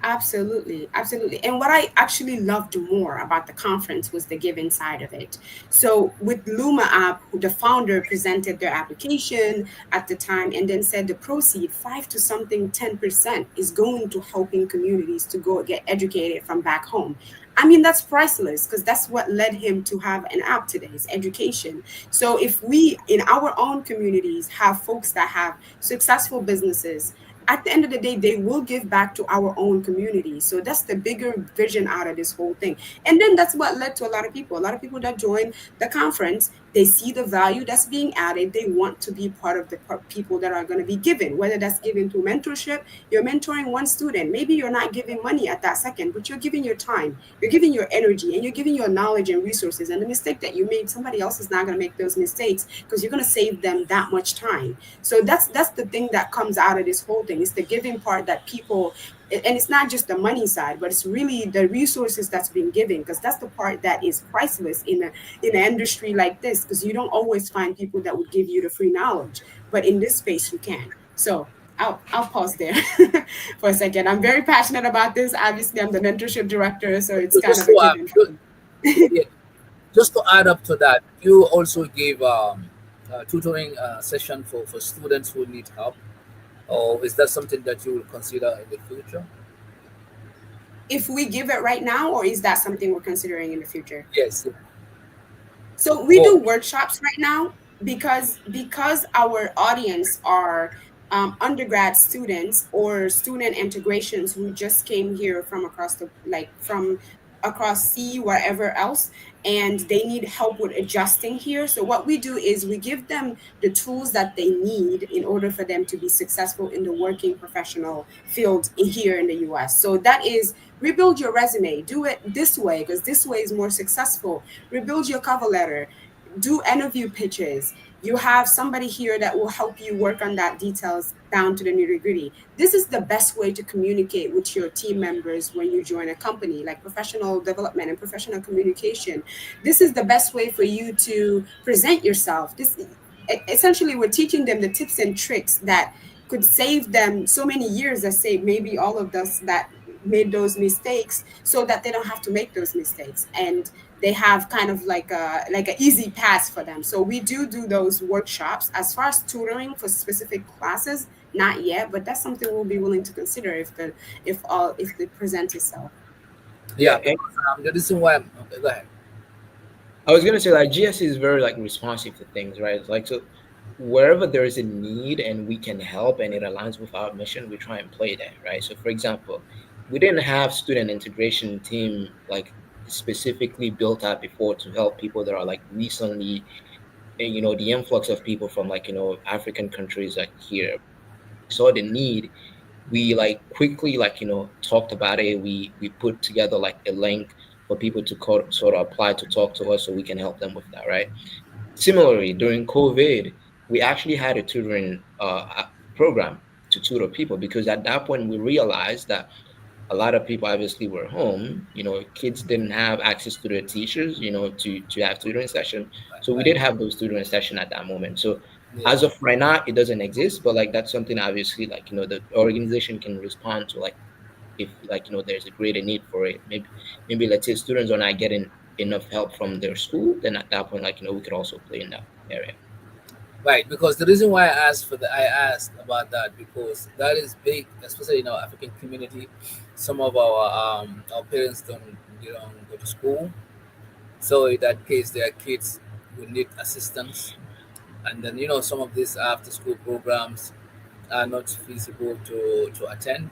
Absolutely, absolutely. And what I actually loved more about the conference was the giving side of it. So with Luma app, the founder presented their application at the time and then said the proceed 5 to something 10% is going to helping communities to go get educated from back home. I mean, that's priceless because that's what led him to have an app today is education. So if we in our own communities have folks that have successful businesses, at the end of the day, they will give back to our own community. So that's the bigger vision out of this whole thing. And then that's what led to a lot of people. A lot of people that join the conference, they see the value that's being added. They want to be part of the people that are going to be given, whether that's given through mentorship. You're mentoring one student. Maybe you're not giving money at that second, but you're giving your time, you're giving your energy, and you're giving your knowledge and resources. And the mistake that you made, somebody else is not going to make those mistakes because you're going to save them that much time. So that's the thing that comes out of this whole thing. It's the giving part that people, and it's not just the money side, but it's really the resources that's been given, because that's the part that is priceless in an industry like this, because you don't always find people that would give you the free knowledge, but in this space you can. So I'll pause there for a second. I'm very passionate about this. Obviously, I'm the mentorship director, so it's So kind of a given for me. yeah, just to add up to that, you also gave tutoring session for students who need help, or is that something that you will consider in the future? If we give it right now, or is that something we're considering in the future? Yes, So we do both. workshops right now because our audience are undergrad students or student integrations who just came here from across the from across sea wherever else, and they need help with adjusting here. So what we do is we give them the tools that they need in order for them to be successful in the working professional field here in the US. So that is rebuild your resume, do it this way because this way is more successful. Rebuild your cover letter, do interview pitches. You have somebody here that will help you work on that details down to the nitty gritty. This is the best way to communicate with your team members when you join a company, like professional development and professional communication. This is the best way for you to present yourself. Essentially, we're teaching them the tips and tricks that could save them so many years, that save maybe all of us that made those mistakes, so that they don't have to make those mistakes, and they have kind of like an easy pass for them. So we do those workshops. As far as tutoring for specific classes, not yet, but that's something we'll be willing to consider if it presents itself. Yeah, Yeah, because the reason why okay, go ahead. I was gonna say like GSC is very like responsive to things, right? Like so wherever there is a need and we can help and it aligns with our mission, we try and play that, right? So for example, we didn't have student integration team like specifically built out before to help people that are like recently the influx of people from like African countries like here. We saw the need, we like quickly like talked about it, we put together like a link for people to sort of apply to talk to us so we can help them with that, right? Similarly, during COVID, we actually had a tutoring program to tutor people because at that point we realized that a lot of people obviously were home. Kids didn't have access to their teachers, to have tutoring session. So we Right. did have those tutoring session at that moment. So Yeah. as of right now, it doesn't exist, but like that's something obviously like the organization can respond to, like if like there's a greater need for it. Maybe let's say students are not getting enough help from their school, then at that point like we could also play in that area. Right, because the reason why I asked about that because that is big, especially in our African community. Some of our parents don't go to school, so in that case, their kids will need assistance, and then some of these after school programs are not feasible to attend,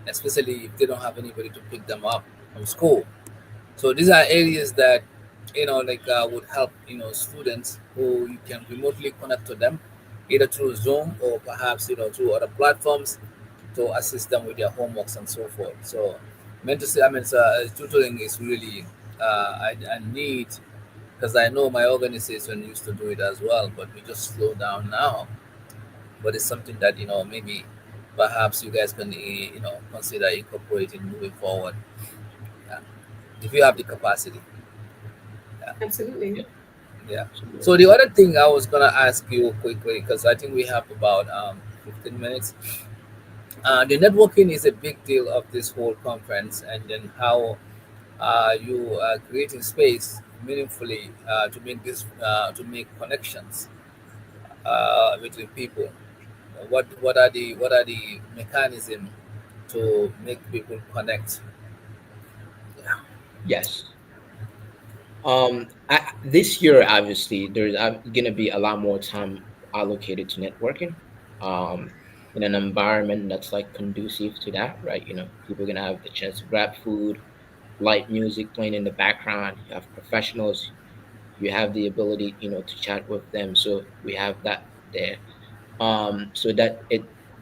especially if they don't have anybody to pick them up from school. So these are areas that like would help students who you can remotely connect to them, either through Zoom or perhaps through other platforms to assist them with their homeworks and so forth. So, tutoring is really a need because I know my organization used to do it as well, but we just slow down now. But it's something that maybe perhaps you guys can consider incorporating moving forward, yeah, if you have the capacity. Absolutely. Yeah, Yeah. So absolutely. the other thing I was gonna ask you quickly, because I think we have about 15 minutes. The networking is a big deal of this whole conference, and then how you are creating space meaningfully to make connections between people. What are the mechanism to make people connect? Yeah. Yes. This year, obviously, there's going to be a lot more time allocated to networking. Um, in an environment that's like conducive to that, right? People are gonna have the chance to grab food, light music playing in the background. You have professionals. You have the ability, to chat with them. So we have that there. So that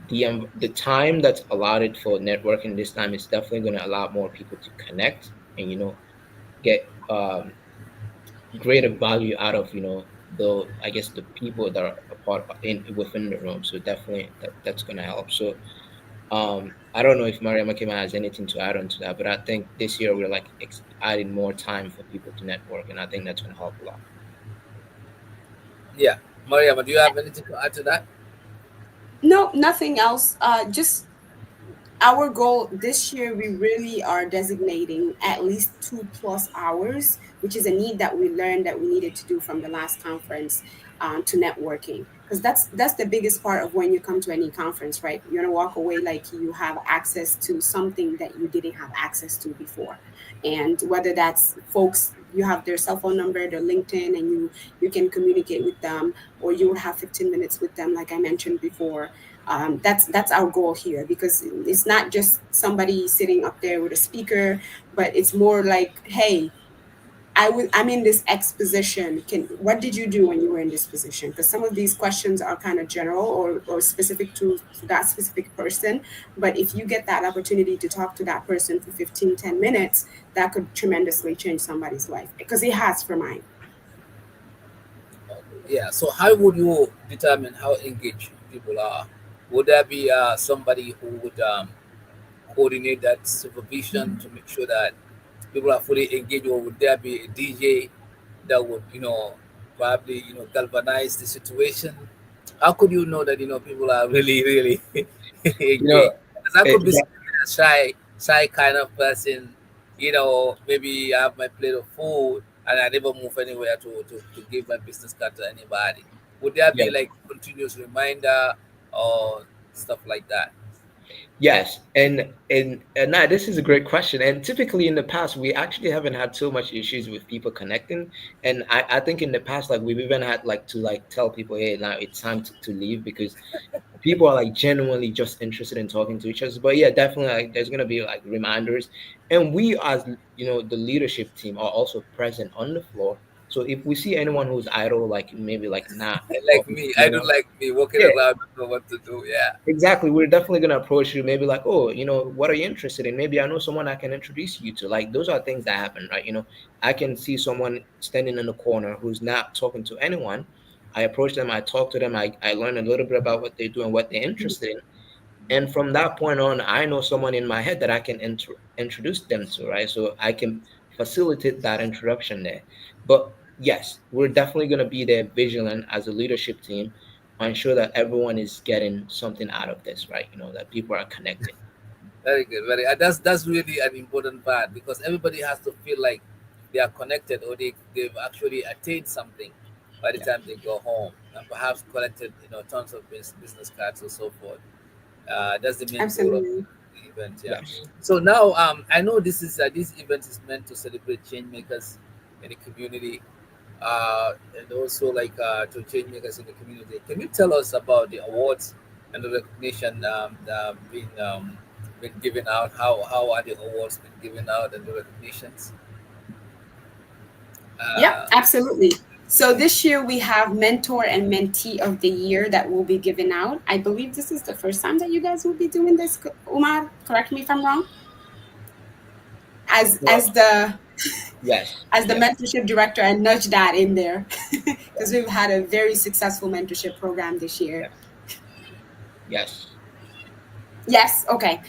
the time that's allotted for networking this time is definitely going to allow more people to connect and get greater value out of the I guess the people that are a part in within the room. So definitely that's gonna help. So I don't know if Mariama Kema has anything to add on to that, but I think this year we're like adding more time for people to network, and I think that's gonna help a lot. Yeah. Mariama, do you have anything to add to that? No, nothing else. Just our goal this year, we really are designating at least 2+ hours, which is a need that we learned that we needed to do from the last conference, to networking, because that's the biggest part of when you come to any conference, right? You're gonna walk away like you have access to something that you didn't have access to before. And whether that's folks, you have their cell phone number, their LinkedIn, and you can communicate with them, or you will have 15 minutes with them, like I mentioned before. That's our goal here, because it's not just somebody sitting up there with a speaker, but it's more like, hey, I'm in this X position. What did you do when you were in this position? Because some of these questions are kind of general, or specific to that specific person. But if you get that opportunity to talk to that person for 15-10 minutes, that could tremendously change somebody's life, because it has for mine. Yeah. So how would you determine how engaged people are? Would there be somebody who would coordinate that supervision to make sure that people are fully engaged, or would there be a DJ that would, probably, galvanize the situation? How could you know that people are really, really You know, engaged? Because I could be yeah, a shy kind of person. Maybe I have my plate of food and I never move anywhere to give my business card to anybody. Would there yeah. be like continuous reminder or stuff like that? Yes, and now this is a great question. And typically in the past, we actually haven't had so much issues with people connecting. And I think in the past, like we've even had like to like tell people, hey, now it's time to leave, because people are like genuinely just interested in talking to each other. But yeah, definitely, like there's gonna be like reminders, and we as the leadership team are also present on the floor. So if we see anyone who's idle, like maybe like not Like talking to me, I don't anyone, like me walking yeah, around, don't know what to do. Yeah. exactly. We're definitely gonna approach you, maybe like, oh, what are you interested in? Maybe I know someone I can introduce you to. Like those are things that happen, right? I can see someone standing in the corner who's not talking to anyone. I approach them, I talk to them, I learn a little bit about what they do and what they're interested in. And from that point on, I know someone in my head that I can introduce them to, right? So I can facilitate that introduction there. But yes, we're definitely going to be there vigilant as a leadership team, ensure that everyone is getting something out of this, right? That people are connecting. Very good. That's really an important part, because everybody has to feel like they are connected, or they've actually attained something by the Yeah. time they go home, and perhaps collected tons of business cards or so forth. That's the main goal of Absolutely. the event. Yeah. Yes. So now, I know this event is meant to celebrate change makers in the community, and also like to change makers in the community. Can you tell us about the awards and the recognition been given out? How are the awards been given out and the recognitions? Yep, Uh, absolutely. So this year we have Mentor and Mentee of the Year that will be given out. I believe this is the first time that you guys will be doing this. Umar, correct me if I'm wrong. As Well, as the yes. as the Yes. mentorship director, I nudge that in there, because we've had a very successful mentorship program this year. Yes. Yes. Yes, okay.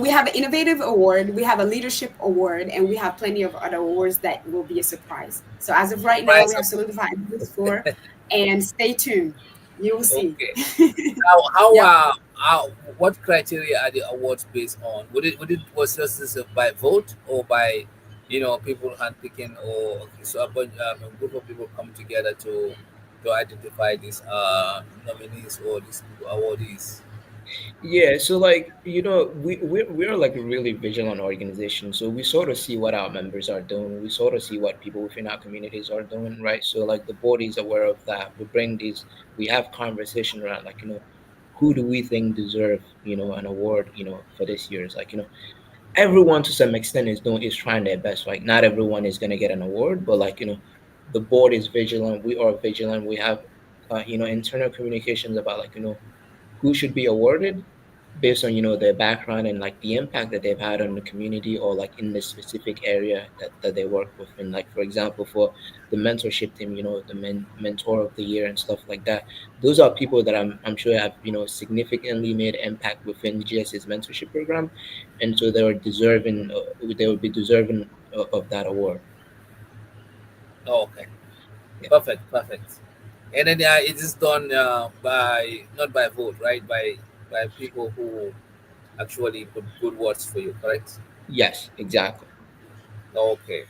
We have an innovative award, we have a leadership award, and we have plenty of other awards that will be a surprise. So as of right now, Price we have of solidified those four, and stay tuned. You will see. okay. How Yep. what criteria are the awards based on? Would it was just this by vote or by people handpicking or so a group of people come together to identify these nominees or these awardees? Yeah, so like we're like a really vigilant organization. So we sort of see what our members are doing. We sort of see what people within our communities are doing, right? So like the board is aware of that. We bring these, we have conversation around like who do we think deserve an award for this year's like everyone to some extent is trying their best. Like not everyone is gonna get an award, but like the board is vigilant. We are vigilant. We have internal communications about like who should be awarded based on their background and like the impact that they've had on the community or like in the specific area that they work within. Like for example, for the mentorship team, the mentor of the year and stuff like that, those are people that I'm sure have significantly made impact within GS's mentorship program, and so they would be deserving of that award. Oh, okay, Yeah. perfect. And then it is done by not by vote, right? By people who actually put good words for you, correct? Yes, exactly. Okay.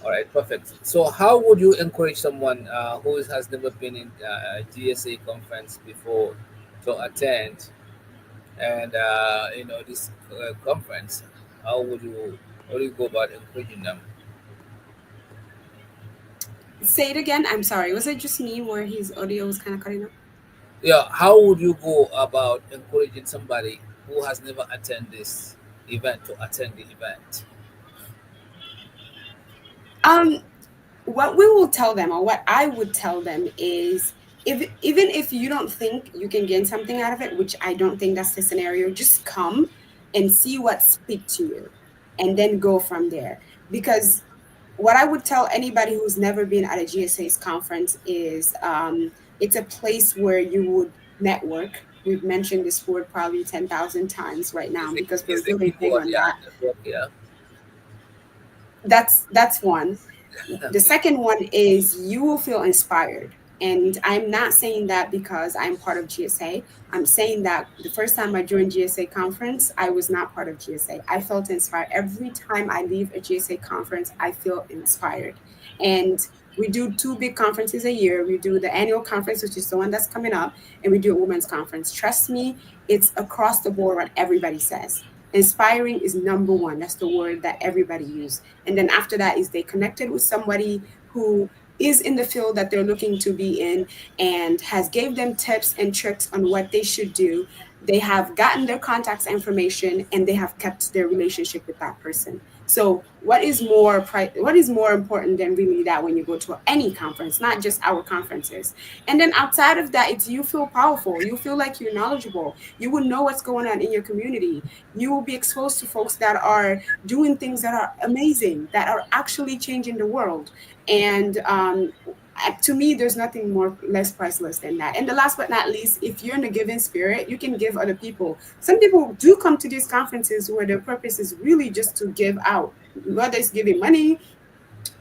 All right, perfect. So, how would you encourage someone has never been in a GSA conference before to attend, and this conference? How would you how do you go about encouraging them? Say it again. I'm sorry. Was it just me where his audio was kind of cutting up? Yeah, how would you go about encouraging somebody who has never attended this event to attend the event? Um, what we will tell them, or what I would tell them, is if even if you don't think you can gain something out of it, which I don't think that's the scenario, just come and see what speak to you, and then go from there. Because what I would tell anybody who's never been at a GSA's conference is it's a place where you would network. We've mentioned this word probably 10,000 times right now because we're Is the really big keyboard, on yeah, that. network, yeah. That's one. The Okay. second one is you will feel inspired. And I'm not saying that because I'm part of GSA. I'm saying that the first time I joined GSA conference, I was not part of GSA. I felt inspired. Every time I leave a GSA conference, I feel inspired. And we do two big conferences a year. We do the annual conference, which is the one that's coming up, and we do a women's conference. Trust me, it's across the board what everybody says. Inspiring is number one. That's the word that everybody uses. And then after that is they connected with somebody who is in the field that they're looking to be in and has gave them tips and tricks on what they should do. They have gotten their contacts information and they have kept their relationship with that person. So what is more important than really that when you go to any conference, not just our conferences. And then outside of that, it's you feel powerful, you feel like you're knowledgeable, you will know what's going on in your community, you will be exposed to folks that are doing things that are amazing, that are actually changing the world. And to me, there's nothing more less priceless than that. And the last but not least, if you're in a giving spirit, you can give other people. Some people do come to these conferences where their purpose is really just to give out, whether it's giving money,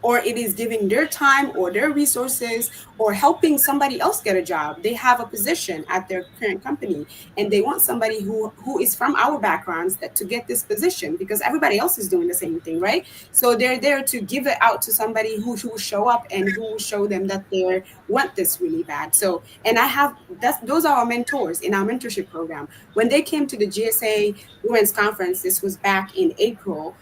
or it is giving their time or their resources or helping somebody else get a job. They have a position at their current company and they want somebody who is from our backgrounds that to get this position because everybody else is doing the same thing, right? So they're there to give it out to somebody who will show up and who will show them that they want this really bad. So and I have that's those are our mentors in our mentorship program. When they came to the GSA Women's Conference, this was back in April.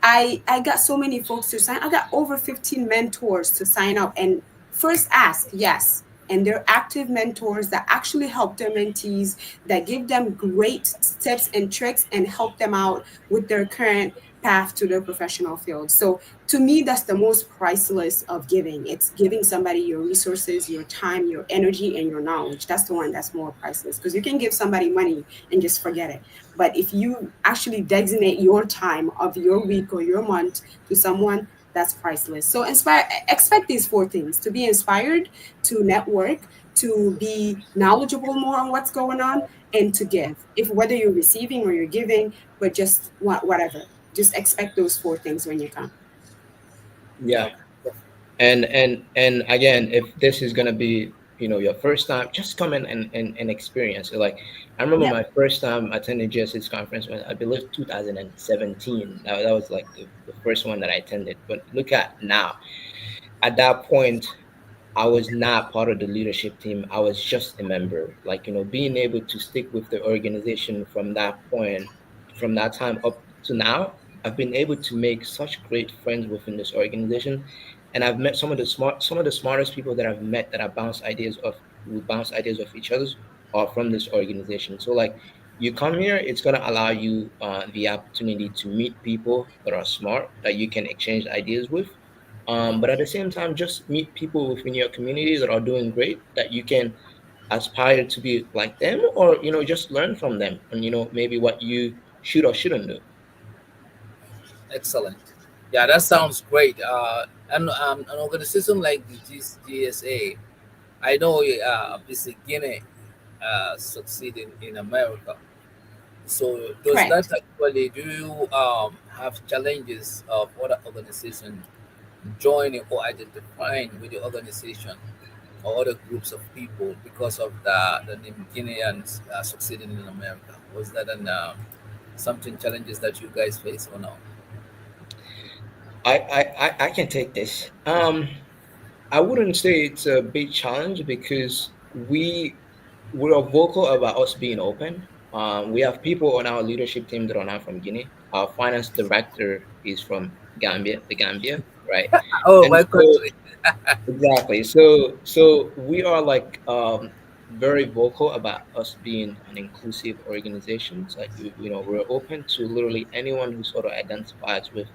I got so many folks to sign. I got over 15 mentors to sign up and first ask, yes. And they're active mentors that actually help their mentees, that give them great tips and tricks and help them out with their current path to their professional field. So to me, that's the most priceless of giving. It's giving somebody your resources, your time, your energy, and your knowledge. That's the one that's more priceless because you can give somebody money and just forget it. But if you actually designate your time of your week or your month to someone, that's priceless. So inspire, expect these four things: to be inspired, to network, to be knowledgeable more on what's going on, and to give. If whether you're receiving or you're giving, but just whatever, just expect those four things when you come. Yeah. Okay. And again, if this is gonna be, your first time, just come in and experience it. Like, I remember Yep. my first time attending GS's conference when I believe 2017. That was like the first one that I attended. But look at now. At that point, I was not part of the leadership team. I was just a member. Like, being able to stick with the organization from that point, from that time up to now, I've been able to make such great friends within this organization. And I've met some of the smartest people that I've met, that I bounce ideas of, we bounce ideas of each other's, are from this organization. So like, you come here, it's gonna allow you the opportunity to meet people that are smart, that you can exchange ideas with, but at the same time, just meet people within your community that are doing great, that you can aspire to be like them, or just learn from them, and maybe what you should or shouldn't do. Excellent. Yeah, that sounds great. And an organization like the GSA, I know obviously Guinea succeeded in America. So does that Correct. actually, do you have challenges of other organization joining or identifying with the organization or other groups of people because of the name Guineans succeeding in America? Was that an something challenges that you guys face or no? I can take this. I wouldn't say it's a big challenge, because we are vocal about us being open. We have people on our leadership team that are not from Guinea. Our finance director is from the Gambia, right? Oh, And my so, country. exactly. So we are like, very vocal about us being an inclusive organization. It's like, we're open to literally anyone who sort of identifies with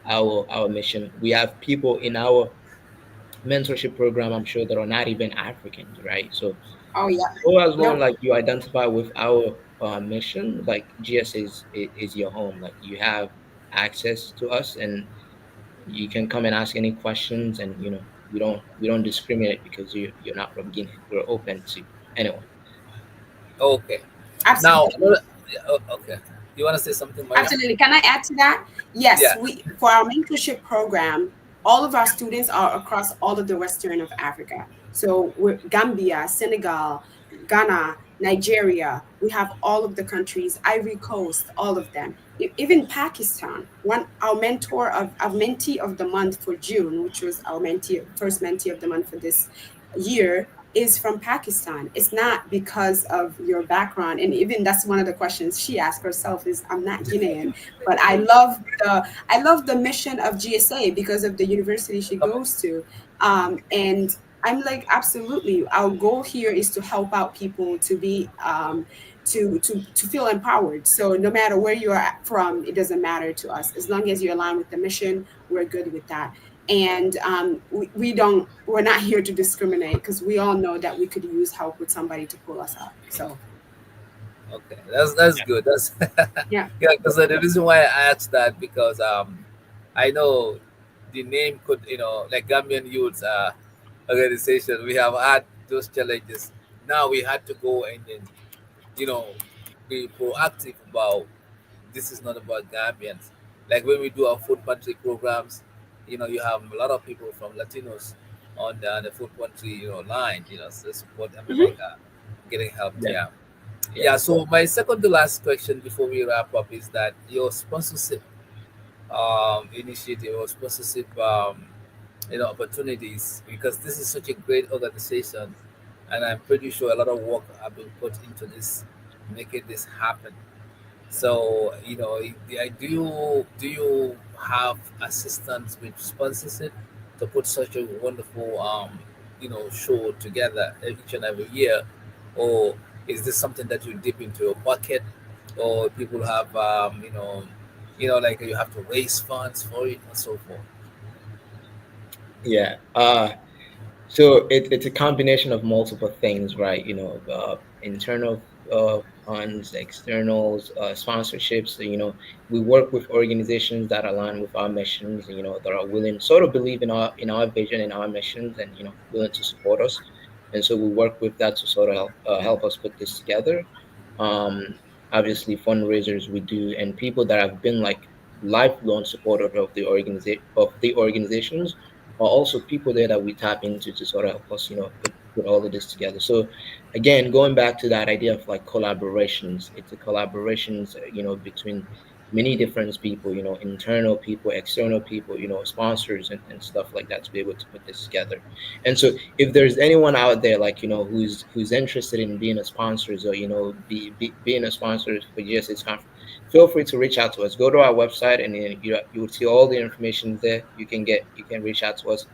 our mission. We have people in our mentorship program, I'm sure, that are not even Africans, right? Oh yeah. So as long Nope. like you identify with our mission, like GS is your home. Like, you have access to us, and you can come and ask any questions, and we don't discriminate because you're not from Guinea. We're open to anyone. Okay. Now, Absolutely. okay. You want to say something, Mariam? Absolutely. Can I add to that? Yes, Yeah. we for our mentorship program, all of our students are across all of the western of Africa. So we're Gambia, Senegal, Ghana, Nigeria. We have all of the countries, Ivory Coast, all of them. Even Pakistan. One our mentor of our mentee of the month for June, which was our mentee first mentee of the month for this year, is from Pakistan. It's not because of your background, and even that's one of the questions she asked herself is, I'm not Guinean, but I love the mission of GSA because of the university she Come in. goes to, and I'm like, absolutely, our goal here is to help out people to be to feel empowered. So no matter where you are from, it doesn't matter to us as long as you align with the mission. We're good with that. And we're not here to discriminate because we all know that we could use help with somebody to pull us up. So Okay, that's good. That's yeah. yeah. Because the reason why I asked that, because I know the name could, like Gambian Youth Organization, we have had those challenges. Now we had to go and then, you know be proactive about, this is not about Gambians. Like when we do our food pantry programs, you have a lot of people from Latinos on the food pantry, line, to support. I mean, Hmm. like getting help. Yeah, Yeah, yeah, yeah. So my second to last question before we wrap up is that your sponsorship initiative or sponsorship opportunities, because this is such a great organization, and I'm pretty sure a lot of work have been put into this, making this happen. So, do you have assistance with sponsorship to put such a wonderful show together each and every year, or is this something that you dip into your pocket, or people have like you have to raise funds for it and so forth? yeah. So it's a combination of multiple things, right? Internal funds, externals, sponsorships. We work with organizations that align with our missions. That are willing, sort of believe in our vision and our missions, and willing to support us. And so we work with that to sort of help us put this together. Um, Obviously, fundraisers we do, and people that have been like lifelong supporters of the organizations are also people there that we tap into to sort of help us, put all of this together. So again, going back to that idea of like collaborations, it's a collaborations, between many different people, internal people, external people, sponsors and stuff like that to be able to put this together. And so if there's anyone out there like, who's interested in being a sponsors or, being a sponsor for GSA's conference, feel free to reach out to us. Go to our website and you will see all the information there. You can reach out to us.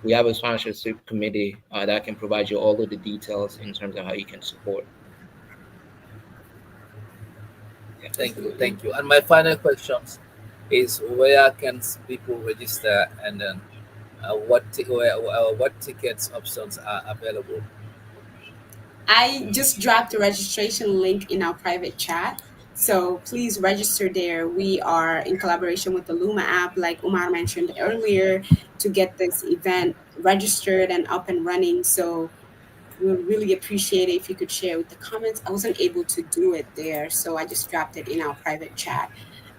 We have a sponsorship committee that can provide you all of the details in terms of how you can support. Yeah. Thank you, Absolutely. thank you. And my final questions is where can people register, and then what tickets options are available? I just dropped the registration link in our private chat. So please register there. We are in collaboration with the Luma app, like Oumar mentioned earlier, to get this event registered and up and running. So we would really appreciate it if you could share with the comments. I wasn't able to do it there, so I just dropped it in our private chat.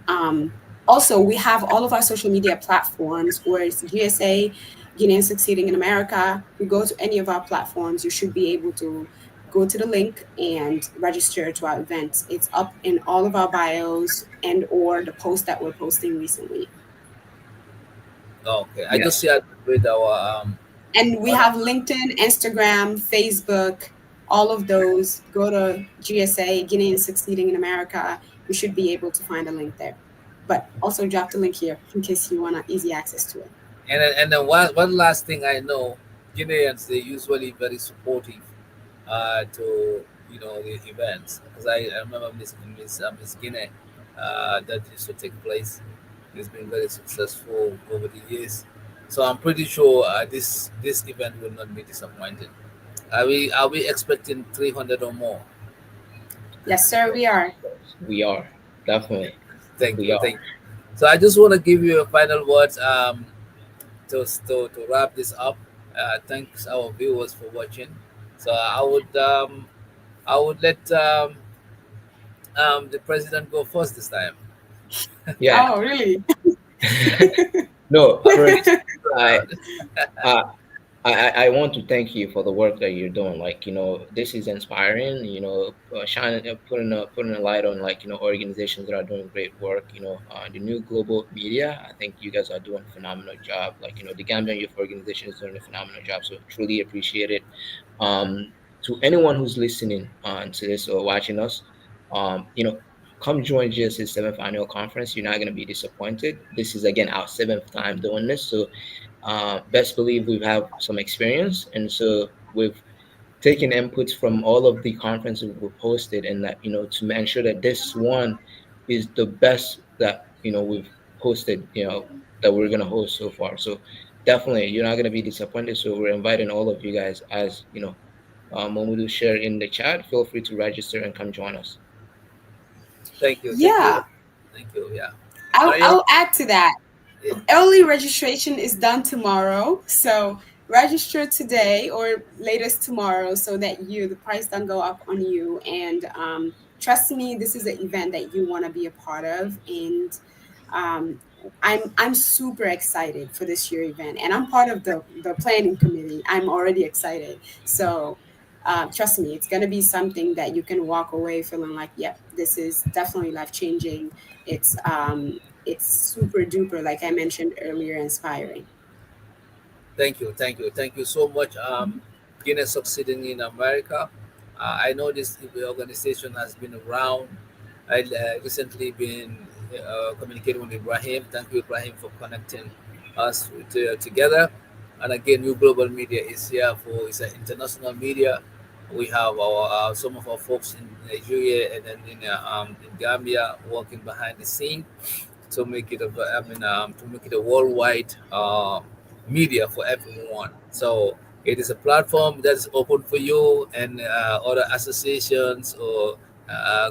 Um, Also, we have all of our social media platforms, where it's GSA, Guinean Succeeding in America. You go to any of our platforms, you should be able to go to the link and register to our events. It's up in all of our bios and or the post that we're posting recently. Okay, I just Yes. see it with our And we on our, have LinkedIn, Instagram, Facebook, all of those. Go to GSA, Guinean Succeeding in America. You should be able to find a link there. But also drop the link here in case you want easy access to it. and then one last thing I know, Guineans they usually very supportive to the events, because I remember Miss Guinea that used to take place. It's been very successful over the years, so I'm pretty sure this event will not be disappointed. Are we expecting 300 or more? Yes, sir, we are. We are. Definitely. Thank We you, are. thank you. So I just want to give you a final words to wrap this up. Thanks our viewers for watching. So I would let the president go first this time. Yeah. Oh, really? No, first, I, Round. uh, I want to thank you for the work that you're doing. Like, this is inspiring. Shining, putting a light on like organizations that are doing great work. The new global media. I think you guys are doing a phenomenal job. Like, the Gambian Youth Organization is doing a phenomenal job. So truly appreciate it. To anyone who's listening to this or watching us, come join GS's seventh annual conference. You're not going to be disappointed. This is again our seventh time doing this. So best believe we've had some experience, and so we've taken inputs from all of the conferences we've hosted, and that to ensure that this one is the best that we've hosted, that we're gonna host so far. So definitely, you're not gonna be disappointed. So we're inviting all of you guys, as Momodou share in the chat. Feel free to register and come join us. Thank you, thank you, Yeah, thank you. Yeah, I'll Mariam. add to that. Yeah, Early registration is done tomorrow, so register today or latest tomorrow so that the price don't go up on you. And trust me, this is an event that you want to be a part of. And um, I'm super excited for this year event, and I'm part of the planning committee. I'm already excited. So trust me, it's gonna be something that you can walk away feeling like, yep, this is definitely life changing. It's super duper, like I mentioned earlier, inspiring. thank you so much. Guinness succeeding in America. I know this organization has been around. I recently been communicating with Ibrahim. Thank you, Ibrahim, for connecting us together. And again, New Global Media is here for it's an international media. We have our some of our folks in Nigeria and then in Gambia working behind the scene to make it to make it a worldwide media for everyone. So it is a platform that is open for you and other associations or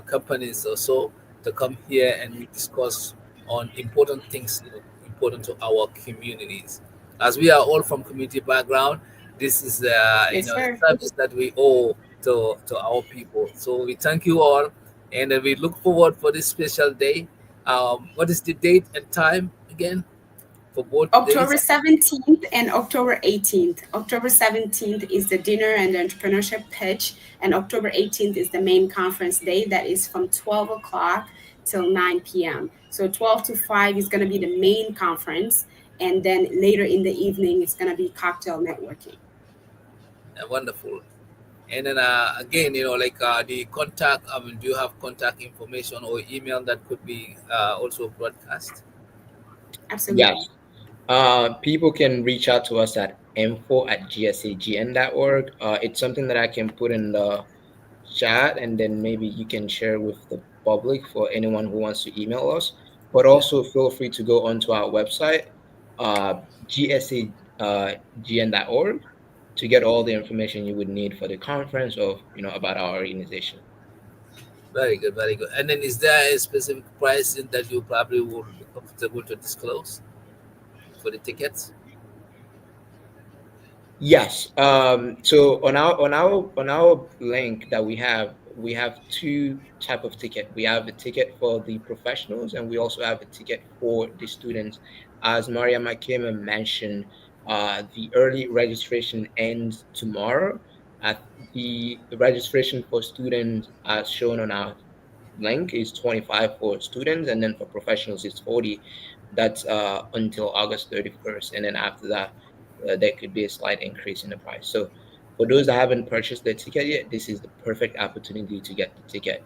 companies or so to come here and we discuss on important things, important to our communities. As we are all from community background, this is Yes, a sir. service that we owe to our people. So we thank you all, and we look forward for this special day. What is the date and time again for both October days? 17th and October 18th. October 17th is the dinner and the entrepreneurship pitch, and October 18th is the main conference day that is from 12 o'clock till 9 p.m. So 12 to 5 is going to be the main conference, and then later in the evening, it's going to be cocktail networking. Wonderful. And then again, like the contact. I mean, do you have contact information or email that could be also broadcast? Absolutely. Yes. People can reach out to us at info@gsagn.org. It's something that I can put in the chat, and then maybe you can share with the public for anyone who wants to email us. But Yeah, also feel free to go onto our website, gsagn.org, to get all the information you would need for the conference or about our organization. very good, very good. And then, is there a specific pricing that you probably would be comfortable to disclose for the tickets? Yes. So on our link that we have two type of ticket. We have a ticket for the professionals, and we also have a ticket for the students. As Mariama Kema mentioned, the early registration ends tomorrow. At the registration for students, as shown on our link, is 25 for students, and then for professionals it's 40. That's until August 31st, and then after that there could be a slight increase in the price. So for those that haven't purchased their ticket yet, this is the perfect opportunity to get the ticket.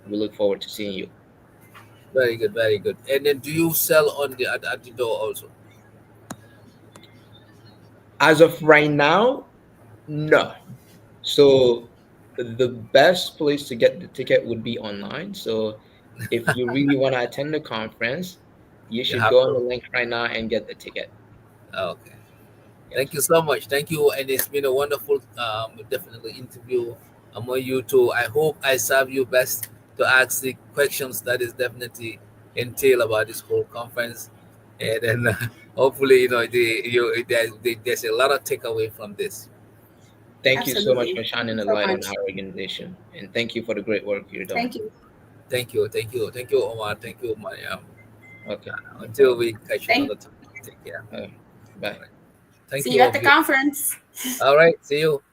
We look forward to seeing you. Very good, very good. And then, do you sell on the at the door also? As of right now, no. So the best place to get the ticket would be online. So if you really want to attend the conference, you You should have go on the to. link right now and get the ticket. Okay. Thank Yes. you so much. Thank you, and it's been a wonderful, definitely interview among you two. I hope I serve you best to ask the questions that is definitely entail about this whole conference, and then hopefully there's a lot of takeaway from this. Thank you so much Absolutely. for Thank shining you a so light on much. our organization. And thank you for the great work you're doing. Thank you. Thank you, Omar. Thank you, Mariam. Okay, no Until problem. we catch you Thank. another time. Take care. Uh, All bye. right. Thank See you, you at of the you. conference. All right. See you.